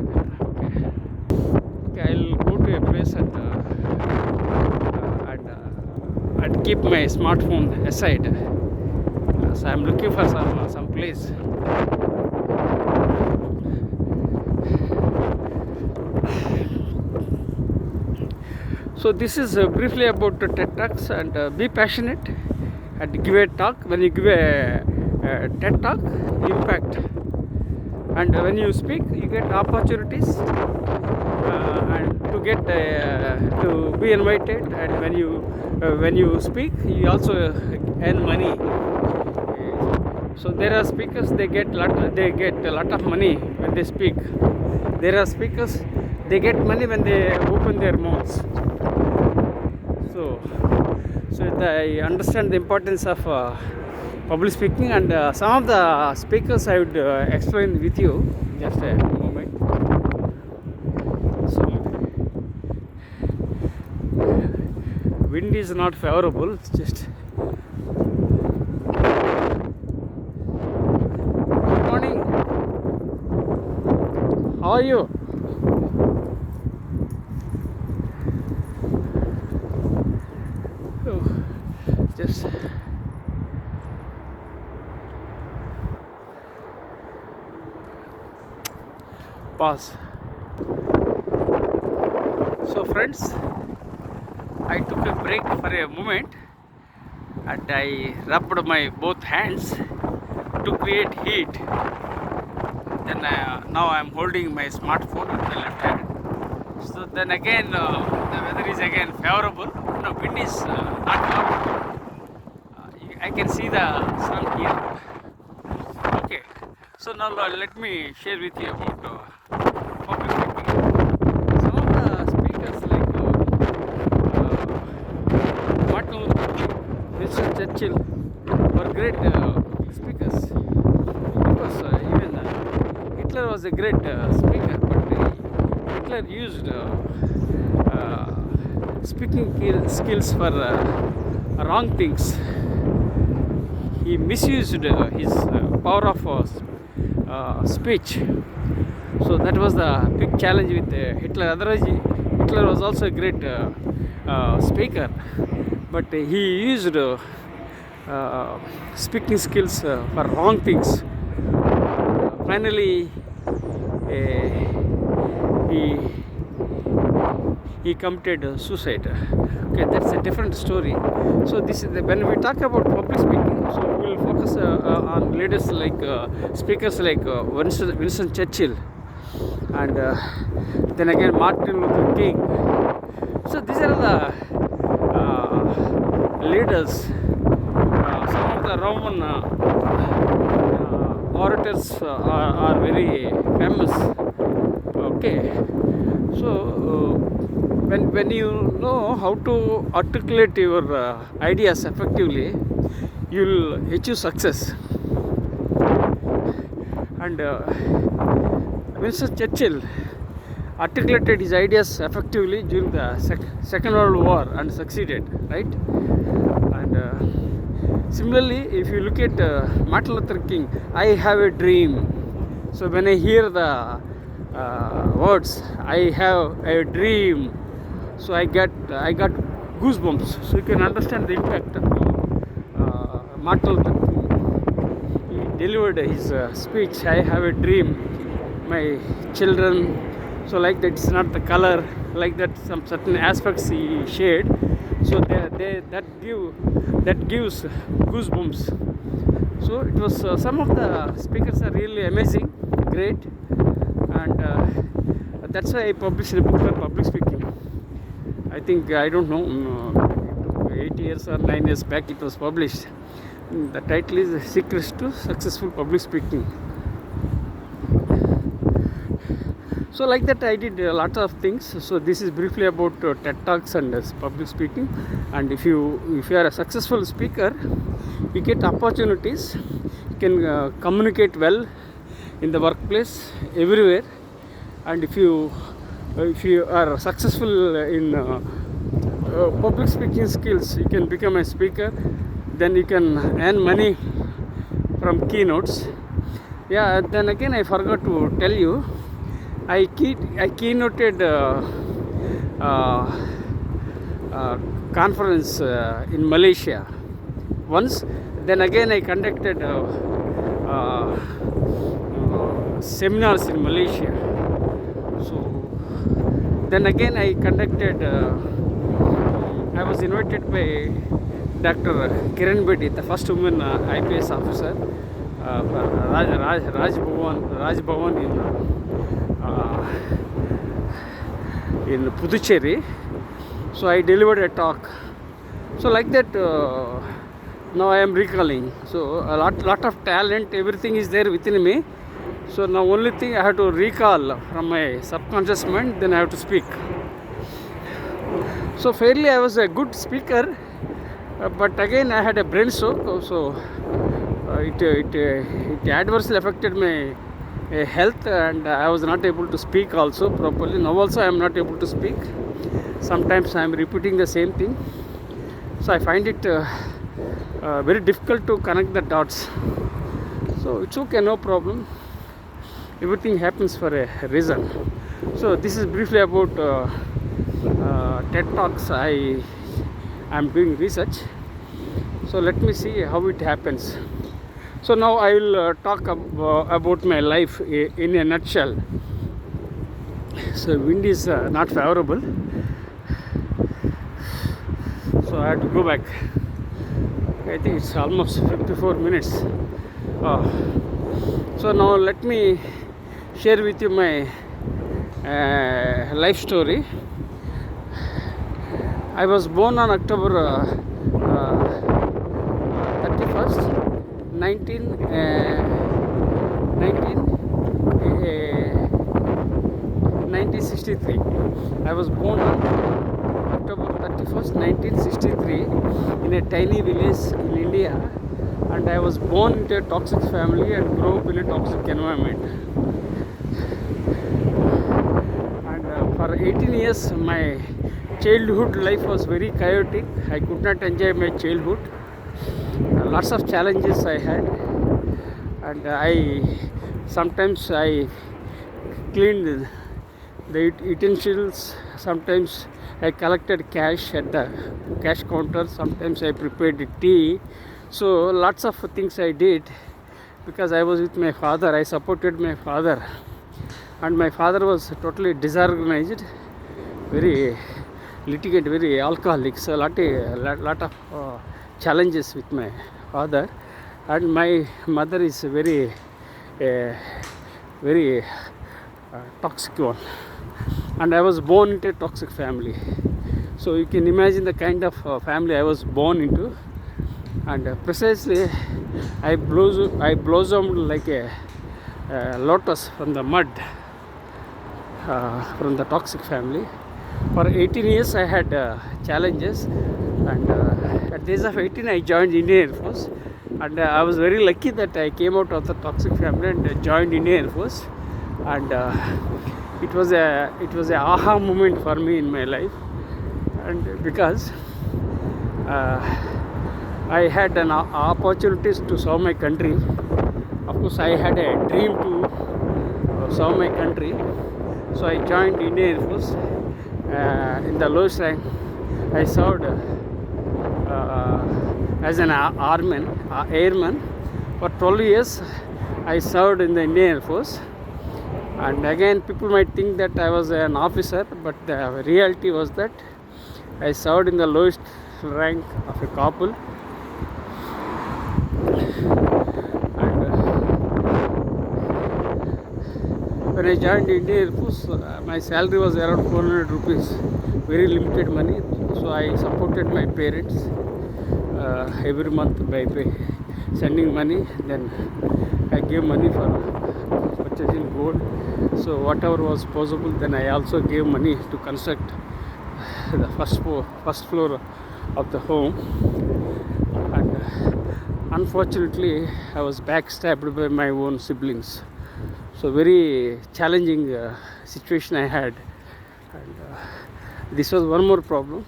Okay, I'll go to a place and keep my smartphone aside. So I'm looking for some place. So this is briefly about TED Talks, and be passionate and give a talk. When you give a TED Talk, impact, and when you speak, you get opportunities and to get to be invited. And when you speak, you also earn money. So there are speakers, they get a lot of money when they speak. There are speakers, they get money when they open their mouths. So I understand the importance of public speaking, and some of the speakers I would explain with you. Just a moment. So wind is not favorable. It's just. Good morning. How are you? Just pause. So friends, I took a break for a moment and I rubbed my both hands to create heat. Then now I am holding my smartphone with the left hand. So then again the weather is again favorable. No, wind is not favorable. I can see the sun here. Okay, so now let me share with you about public speaking. Some of the speakers like Martin Luther King, Winston Churchill were great speakers. Because even Hitler was a great speaker, but Hitler used speaking skills for wrong things. He misused his power of speech. So that was the big challenge with Hitler. Otherwise, Hitler was also a great speaker, but he used speaking skills for wrong things. Finally, he committed suicide. Okay, that's a different story. So this is when we talk about public speaking. So we will focus on leaders like speakers like Winston Churchill, and then again Martin Luther King. So these are the leaders. Some of the Roman orators are very famous. Okay, so when you know how to articulate your ideas effectively, you'll achieve success. And Winston Churchill articulated his ideas effectively during the Second World War and succeeded, right? And similarly, if you look at Martin Luther King, I have a dream. So when I hear the words, I have a dream, so I got goosebumps. So you can understand the impact of Martin Luther King. He delivered his speech, I have a dream, my children. So like that, it's not the color, like that some certain aspects he shared. So that gives goosebumps. So it was some of the speakers are really amazing, great, and that's why I published a book on public speaking. I think, I don't know, 8 years or 9 years back it was published. The title is Secrets to Successful Public Speaking. So like that, I did a lot of things. So this is briefly about TED Talks and public speaking. And if you are a successful speaker, you get opportunities. You can communicate well in the workplace, everywhere. And if you are successful in public speaking skills, you can become a speaker. Then you can earn money from keynotes. Yeah. Then again, I forgot to tell you, I keynoted conference in Malaysia once. Then again, I conducted seminars in Malaysia. So then again, I conducted. I was invited by Dr. Kiran Bedi, the first woman IPS officer, for Raj Bhavan in Puducherry. So I delivered a talk. So like that, now I am recalling. So a lot of talent, everything is there within me. So now only thing I have to recall from my subconscious mind, then I have to speak. So fairly I was a good speaker, but again I had a brain stroke. So it adversely affected my health, and I was not able to speak also properly. Now also I am not able to speak. Sometimes I am repeating the same thing. So I find it very difficult to connect the dots. So it's okay, no problem. Everything happens for a reason. So this is briefly about TED Talks. I am doing research. So let me see how it happens. So now I will talk about my life in a nutshell. So wind is not favorable. So I have to go back. I think it's almost 54 minutes. So now let me share with you my life story. I was born on October 31st, 1963. I was born on October 31st, 1963 in a tiny village in India, and I was born into a toxic family and grew up in a toxic environment. And for 18 years my childhood life was very chaotic. I could not enjoy my childhood. Lots of challenges I had, and sometimes I cleaned the utensils. Sometimes I collected cash at the cash counter. Sometimes I prepared tea. So lots of things I did because I was with my father. I supported my father, and my father was totally disorganized, very litigant, very alcoholic. So lot of challenges with my father, and my mother is very very toxic one, and I was born into a toxic family. So you can imagine the kind of family I was born into, and precisely I blossomed like a lotus from the mud, from the toxic family. For 18 years I had challenges, and at the age of 18 I joined Indian Air Force, and I was very lucky that I came out of the toxic family and joined Indian Air Force, and it was a aha moment for me in my life, and because I had an opportunities to serve my country. Of course, I had a dream to serve my country, so I joined Indian Air Force. In the lowest rank, I served as an airman. For 12 years, I served in the Indian Air Force. And again, people might think that I was an officer, but the reality was that I served in the lowest rank of a corporal. When I joined Indian Air Force, my salary was around 400 rupees, very limited money. So I supported my parents every month by sending money. Then I gave money for purchasing gold. So whatever was possible, then I also gave money to construct the first floor of the home. And unfortunately, I was backstabbed by my own siblings. So very challenging situation I had, and this was one more problem.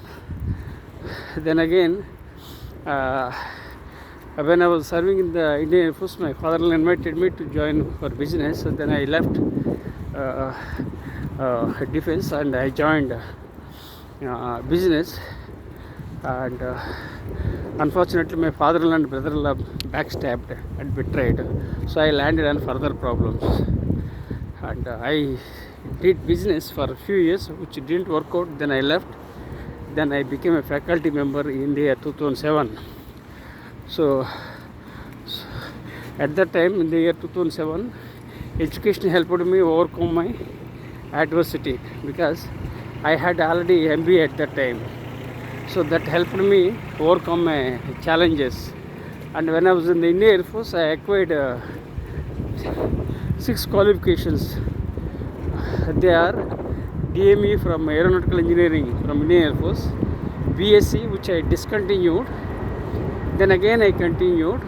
Then again, when I was serving in the Indian Air Force, my father invited me to join for business. So then I left defense and I joined business. And unfortunately, my father-in-law and brother-in-law backstabbed and betrayed. So I landed on further problems. And I did business for a few years, which didn't work out. Then I left. Then I became a faculty member in the year 2007. So at that time, in the year 2007, education helped me overcome my adversity because I had already MBA at that time. So that helped me overcome my challenges. And when I was in the Indian Air Force, I acquired 6 qualifications. They are DME from Aeronautical Engineering from Indian Air Force, BSc which I discontinued, then again I continued.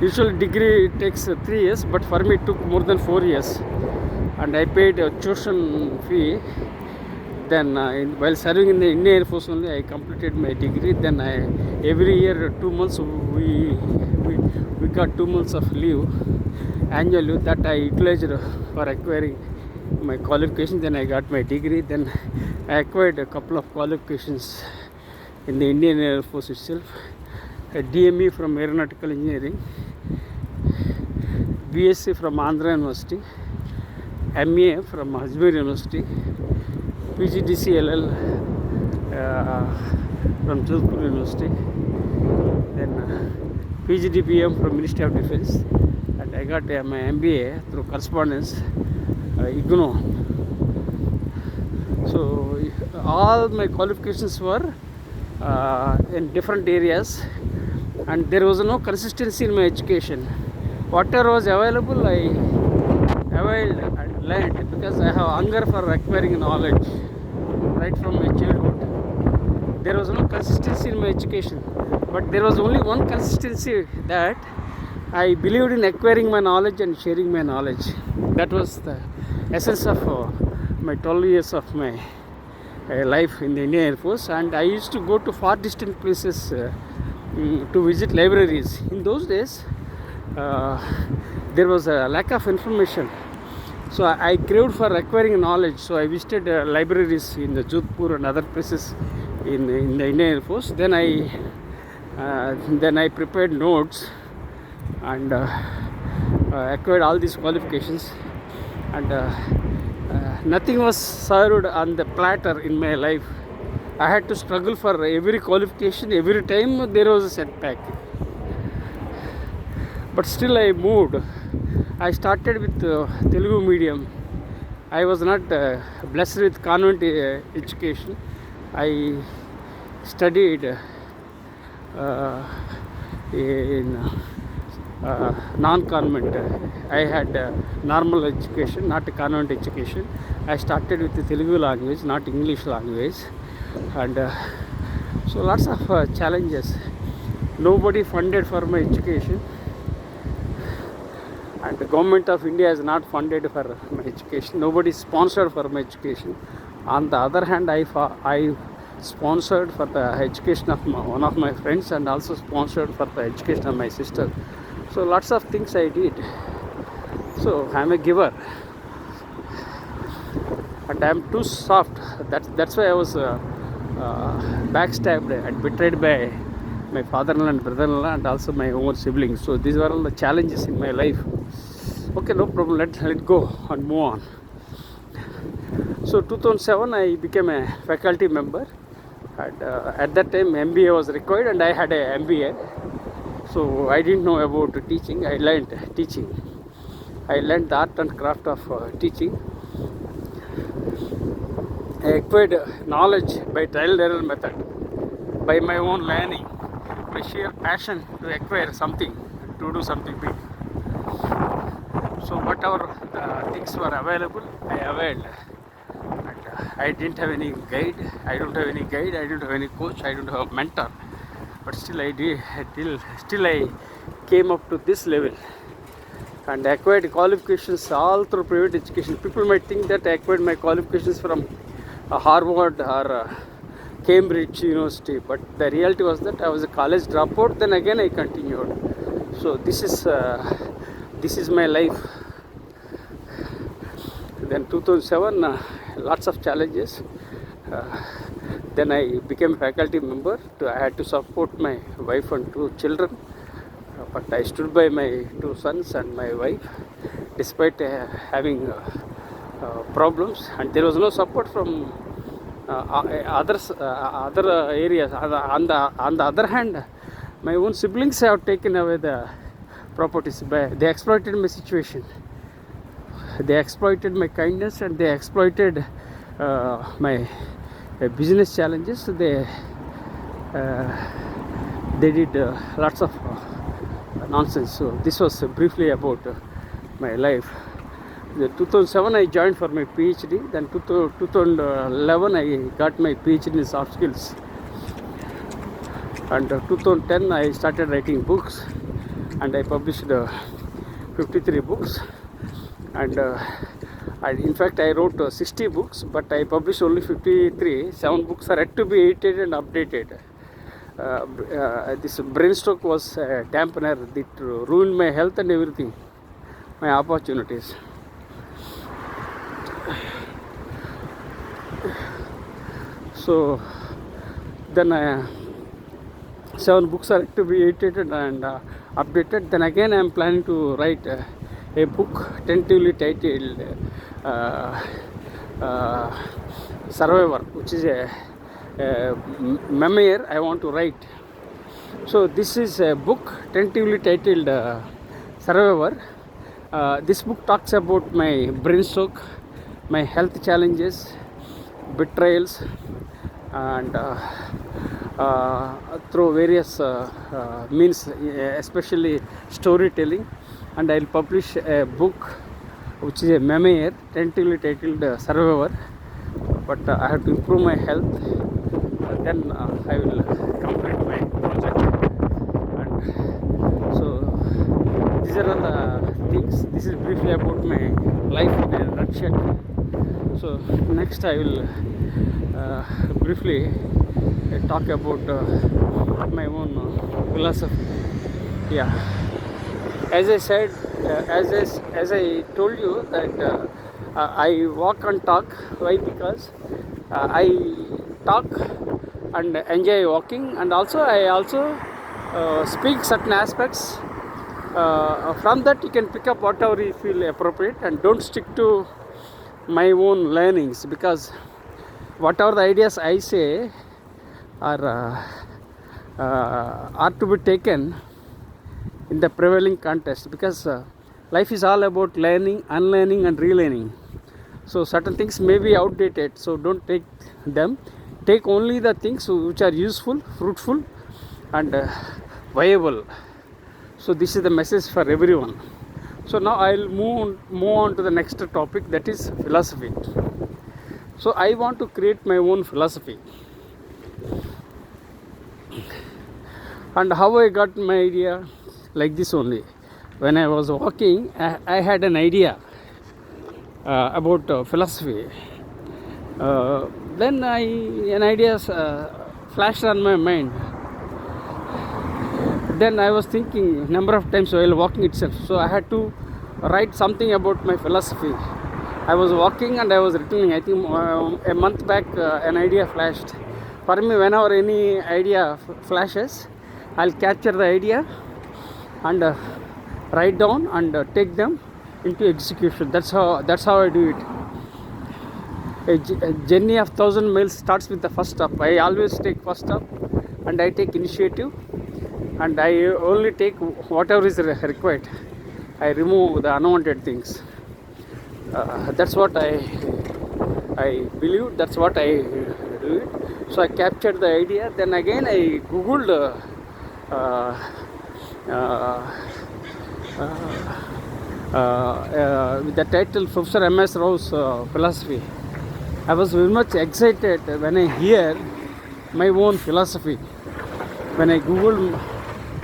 Usually degree takes 3 years, but for me it took more than 4 years, and I paid a tuition fee. Then while serving in the Indian Air Force only, I completed my degree. Then every year 2 months we got 2 months of leave, annual leave, that I utilized for acquiring my qualification. Then I got my degree. Then I acquired a couple of qualifications in the Indian Air Force itself. A DME from Aeronautical Engineering, BSc from Andhra University, MA from Ajmer University, PGDCLL from Jodhpur University, then PGDPM from Ministry of Defense, and I got my MBA through correspondence, IGNO. So all my qualifications were in different areas, and there was no consistency in my education. Whatever was available, I availed and learned because I have hunger for acquiring knowledge right from my childhood. There was no consistency in my education, but there was only one consistency, that I believed in acquiring my knowledge and sharing my knowledge. That was the essence of my 12 years of my life in the Indian Air Force, and I used to go to far distant places to visit libraries. In those days, there was a lack of information, so I craved for acquiring knowledge. So I visited libraries in the Jodhpur and other places in the Indian Air Force. Then I prepared notes and acquired all these qualifications, and nothing was served on the platter in my life. I had to struggle for every qualification. Every time there was a setback, but still I moved. I started with Telugu medium. I was not blessed with convent education. I studied in non-convent. I had normal education, not a convent education. I started with the Telugu language, not English language, and so lots of challenges. Nobody funded for my education, and the government of India is not funded for my education. Nobody sponsored for my education. On the other hand, I sponsored for the education of one of my friends, and also sponsored for the education of my sister. So lots of things I did. So I'm a giver, and I'm too soft. That's why I was backstabbed and betrayed by my father-in-law and brother-in-law, and also my own siblings. So these were all the challenges in my life. Okay, no problem. Let go and move on. So 2007, I became a faculty member, and at that time MBA was required, and I had a MBA. So I didn't know about teaching. I learned teaching. I learned the art and craft of teaching. I acquired knowledge by trial and error method, by my own learning, my sheer passion to acquire something, to do something big. So whatever things were available, I availed. And I didn't have any guide. I don't have any guide. I don't have any coach. I don't have a mentor. But still I came up to this level and acquired qualifications all through private education. People might think that I acquired my qualifications from Harvard or Cambridge University, but the reality was that I was a college dropout. Then again I continued. So this is my life. Then 2007, lots of challenges. Then I became a faculty member. I had to support my wife and 2 children, but I stood by my 2 sons and my wife despite having problems, and there was no support from other areas. On the other hand, my own siblings have taken away the properties. They exploited my situation. They exploited my kindness, and they exploited my business challenges. They did lots of nonsense. So this was briefly about my life. In 2007 I joined for my Ph.D. Then 2011 I got my Ph.D. in soft skills, and 2010 I started writing books, and I published 53 books, and in fact I wrote 60 books, but I published only 53. 7 books are yet to be edited and updated. This brain stroke was a dampener. It ruined my health and everything, my opportunities. So then 7 books are to be edited and updated. Then again I am planning to write a book tentatively titled Survivor, which is a memoir I want to write. So this is a book tentatively titled Survivor. This book talks about my brain stroke, my health challenges, betrayals, and through various means, especially storytelling. And I'll publish a book which is a memoir tentatively titled Survivor. But I have to improve my health. Then I will complete my project. And so these are all the things. This is briefly about my life in a nutshell. So next I will briefly talk about my own philosophy. Yeah, as I said, as I told you that I walk and talk. Why? Because I talk and enjoy walking, and also I also speak certain aspects. From that you can pick up whatever you feel appropriate, and don't stick to my own learnings, because whatever the ideas I say are to be taken in the prevailing context, because life is all about learning, unlearning and relearning. So certain things may be outdated, so don't take them. Take only the things which are useful, fruitful and viable. So this is the message for everyone. So now I will move on to the next topic, that is philosophy. So I want to create my own philosophy. And how I got my idea? Like this only. When I was walking, I had an idea about philosophy. Then an idea flashed on my mind. Then I was thinking number of times while walking itself. So I had to write something about my philosophy. I was walking and I was returning. I think a month back an idea flashed. For me, whenever any idea flashes, I'll capture the idea and write down and take them into execution. That's how I do it. A journey of 1,000 miles starts with the first step. I always take first step and I take initiative, and I only take whatever is required. I remove the unwanted things. That's what I believe. That's what I do it. So I captured the idea. Then again I googled with the title Professor M.S. Rao's philosophy. I was very much excited when I hear my own philosophy. When I googled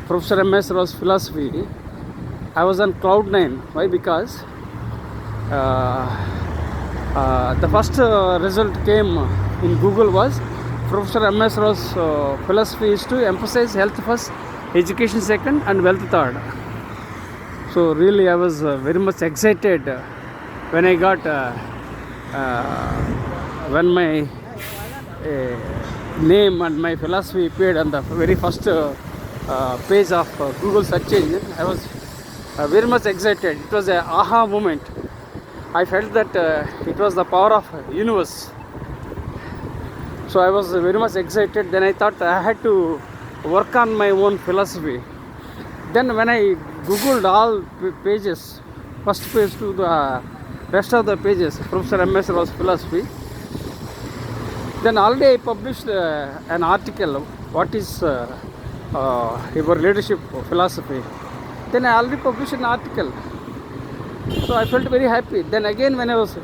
Professor M.S. Rao's philosophy, I was on cloud 9. Why? Because the first result came in Google was Professor M.S. Rao's philosophy is to emphasize health first, education second and wealth third. So really I was very much excited when I got when my name and my philosophy appeared on the very first page of Google search engine. I was very much excited. It was an aha moment. I felt that it was the power of universe. So I was very much excited. Then I thought I had to work on my own philosophy. Then when I googled all pages, first page to the rest of the pages, Professor M.S. Rao's philosophy, then already I published an article, what is your leadership philosophy. Then I already published an article. So I felt very happy. Then again when I was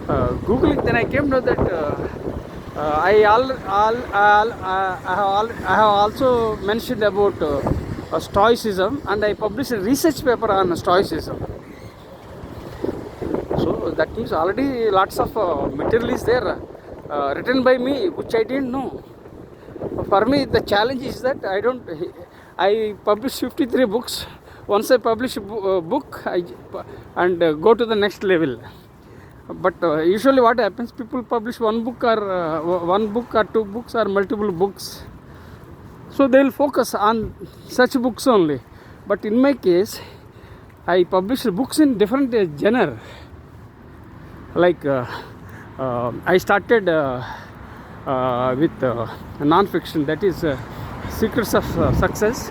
googling, then I came to that I have also mentioned about Stoicism, and I published a research paper on Stoicism. So that means already lots of material is there written by me, which I didn't know. For me, the challenge is that I publish 53 books. Once I publish a book, and go to the next level. But usually what happens, people publish one book or two books or multiple books. So they will focus on such books only. But in my case, I publish books in different genre. Like I started with non-fiction, that is Secrets of Success.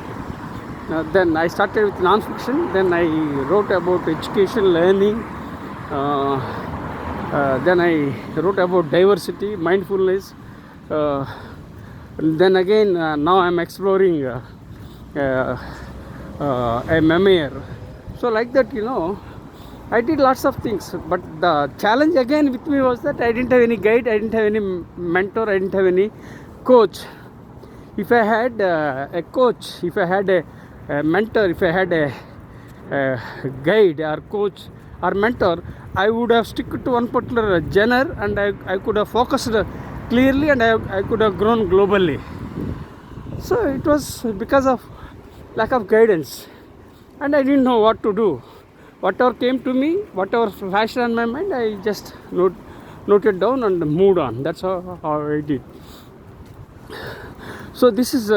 Then I started with non-fiction. Then I wrote about education, learning. Then I wrote about diversity, mindfulness. Then again, now I am exploring a memoir. So like that, I did lots of things. But the challenge again with me was that I didn't have any guide, I didn't have any mentor, I didn't have any coach. If I had a coach, if I had a mentor, if I had a guide or coach or mentor, I would have stick to one particular genre, and I could have focused clearly, and I could have grown globally. So it was because of lack of guidance, and I didn't know what to do. Whatever came to me, whatever flashed on my mind, I just noted down and moved on. That's how I did. So this is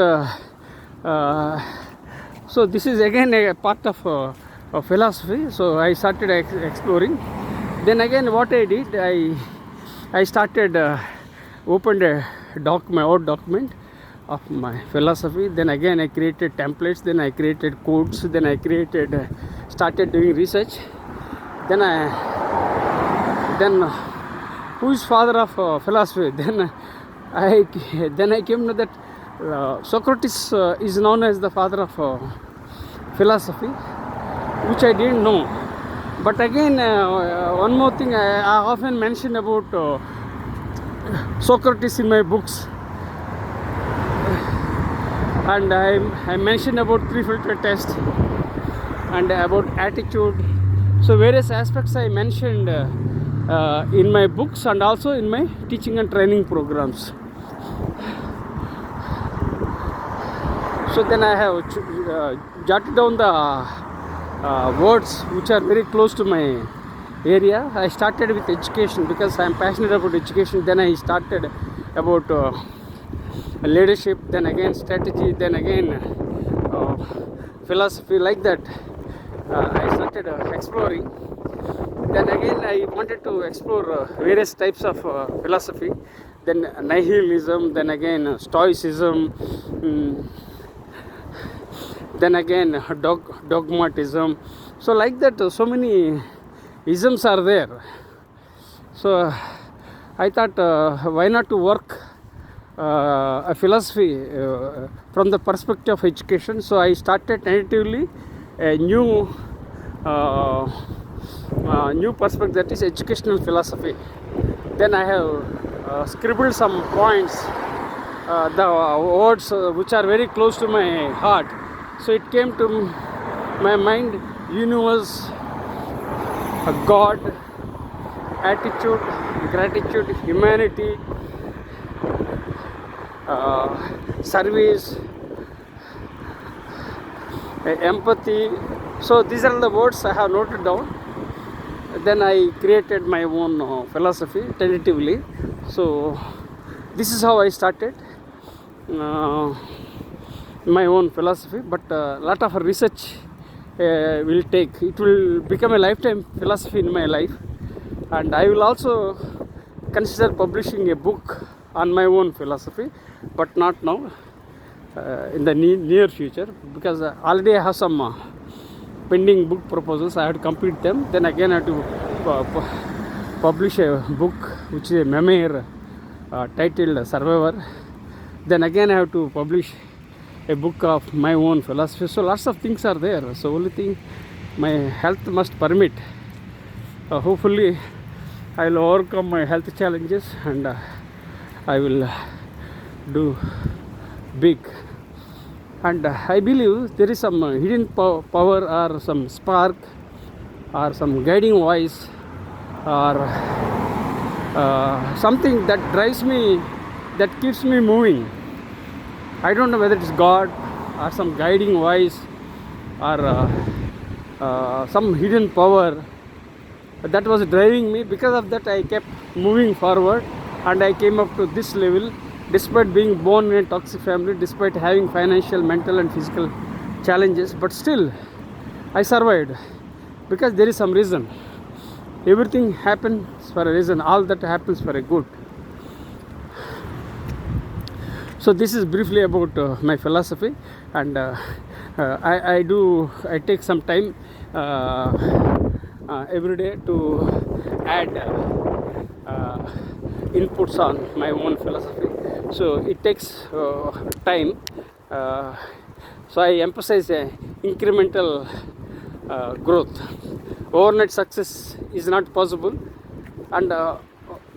again a part of philosophy. So I started exploring. Then again, what I did, I started opened my own document of my philosophy. Then again, I created templates. Then I created codes. Then I started doing research. Then who is father of philosophy? Then I came to that Socrates is known as the father of philosophy, which I didn't know. But again, one more thing, I often mention about Socrates in my books, and I mentioned about three-filter test and about attitude. So various aspects I mentioned in my books and also in my teaching and training programs. So then I have jotted down the words which are very close to my area. I started with education because I am passionate about education. Then I started about leadership, then again strategy, then again philosophy. Like that I started exploring. Then again I wanted to explore various types of philosophy. Then nihilism, then again stoicism, then again dogmatism. So like that, so many isms are there. So I thought, why not to work a philosophy from the perspective of education. So I started tentatively a new perspective, that is educational philosophy. Then I have scribbled some points, the words which are very close to my heart. So it came to my mind: universe, God, attitude, gratitude, humanity, service, empathy. So these are the words I have noted down. Then I created my own philosophy tentatively. So this is how I started my own philosophy. But a lot of research will take. It will become a lifetime philosophy in my life, and I will also consider publishing a book on my own philosophy, but not now, in the near future, because already I have some pending book proposals. I have to complete them. Then again I have to publish a book which is a memoir titled Survivor. Then again I have to publish a book of my own philosophy. So lots of things are there. So only thing, my health must permit. Hopefully I will overcome my health challenges, and I will do big. And I believe there is some hidden power, or some spark, or some guiding voice, or something that drives me, that keeps me moving. I don't know whether it's God or some guiding voice, or some hidden power that was driving me. Because of that, I kept moving forward, and I came up to this level despite being born in a toxic family, despite having financial, mental and physical challenges. But still I survived, because there is some reason. Everything happens for a reason. All that happens for a good. So this is briefly about my philosophy, and I take some time every day to add inputs on my own philosophy. So it takes time. So I emphasize incremental growth. Overnight success is not possible, and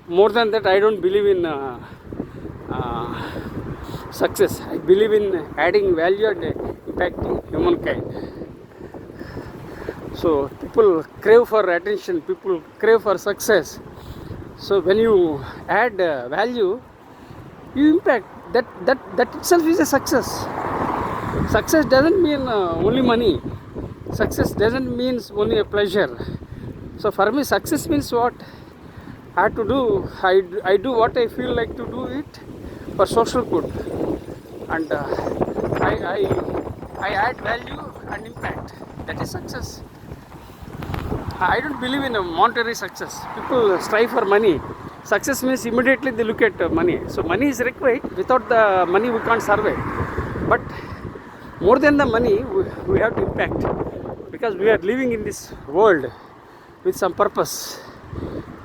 more than that, I don't believe in success. I believe in adding value and impacting humankind. So people crave for attention, people crave for success. So when you add value, you impact. That itself is a success. Success doesn't mean only money. Success doesn't mean only a pleasure. So for me, success means what I have to do. I do what I feel like to do it for social good, and I, I add value and impact. That is success. I don't believe in a monetary success. People strive for money. Success means immediately they look at money. So money is required. Without the money, we can't survive. But more than the money, we have to impact, because we are living in this world with some purpose,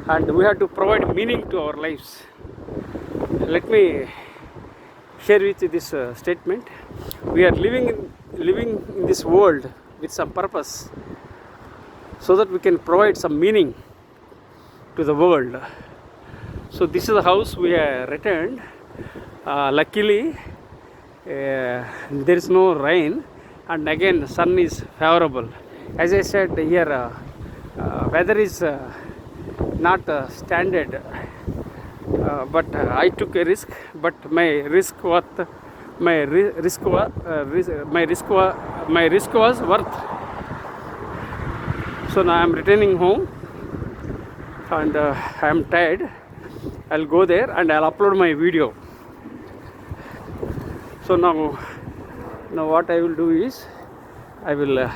and we have to provide meaning to our lives. Let me share with you this statement. We are living in this world with some purpose, so that we can provide some meaning to the world. So this is the house we have returned. Luckily, there is no rain, and again the sun is favorable. As I said, here weather is not standard, but I took a risk. But my risk was worth. So now I am returning home, and I am tired. I'll go there and I'll upload my video. So now what I will do is, I will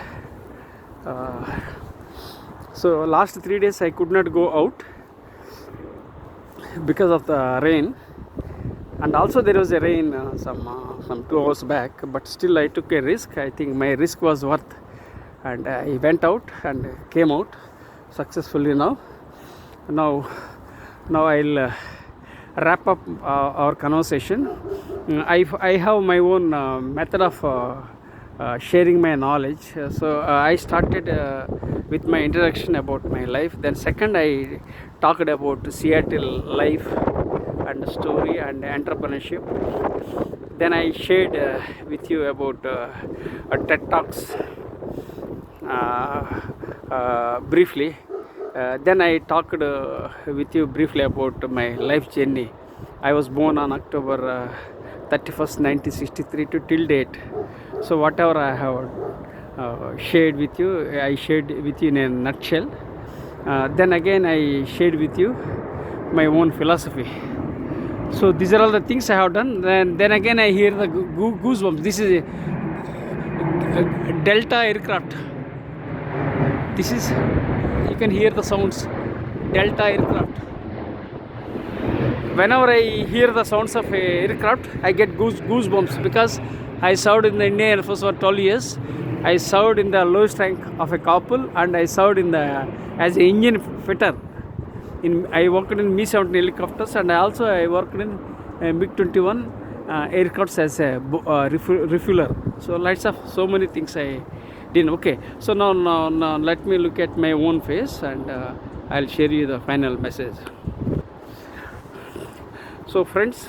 so last 3 days I could not go out because of the rain, and also there was a rain some 2 hours back, but still I took a risk. I think my risk was worth, and I went out and came out successfully. Now I'll wrap up our conversation. I have my own method of sharing my knowledge. So I started with my introduction about my life. Then second, I talked about Seattle life and story and entrepreneurship. Then I shared with you about TED Talks briefly. Then I talked with you briefly about my life journey. I was born on October 31st, 1963 to till date. So whatever I have shared with you, I shared with you in a nutshell. Then again I shared with you my own philosophy. So these are all the things I have done. Then again I hear the goosebumps. This is a Delta aircraft. This is, you can hear the sounds, Delta aircraft. Whenever I hear the sounds of a aircraft, I get goosebumps, because I served in the Indian Air Force for 12 years. I served in the lowest rank of a corporal, and I served in the as an engine fitter. I worked in Mi-17 helicopters, and I worked in MiG-21 aircrafts as a refueler. So lots of so many things I did. Okay, so now let me look at my own face, and I'll share you the final message. So friends,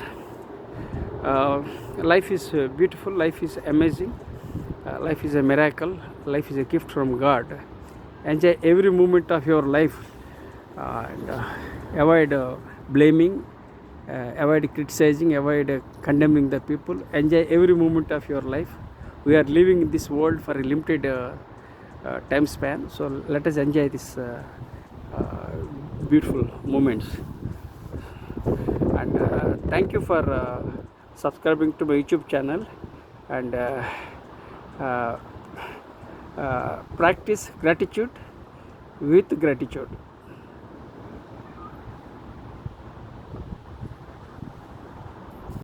life is beautiful, life is amazing, life is a miracle, life is a gift from God. Enjoy every moment of your life, and avoid blaming, avoid criticizing, avoid condemning the people. Enjoy every moment of your life. We are living in this world for a limited time span, so let us enjoy this beautiful moments. And thank you for subscribing to my YouTube channel, and practice gratitude with gratitude.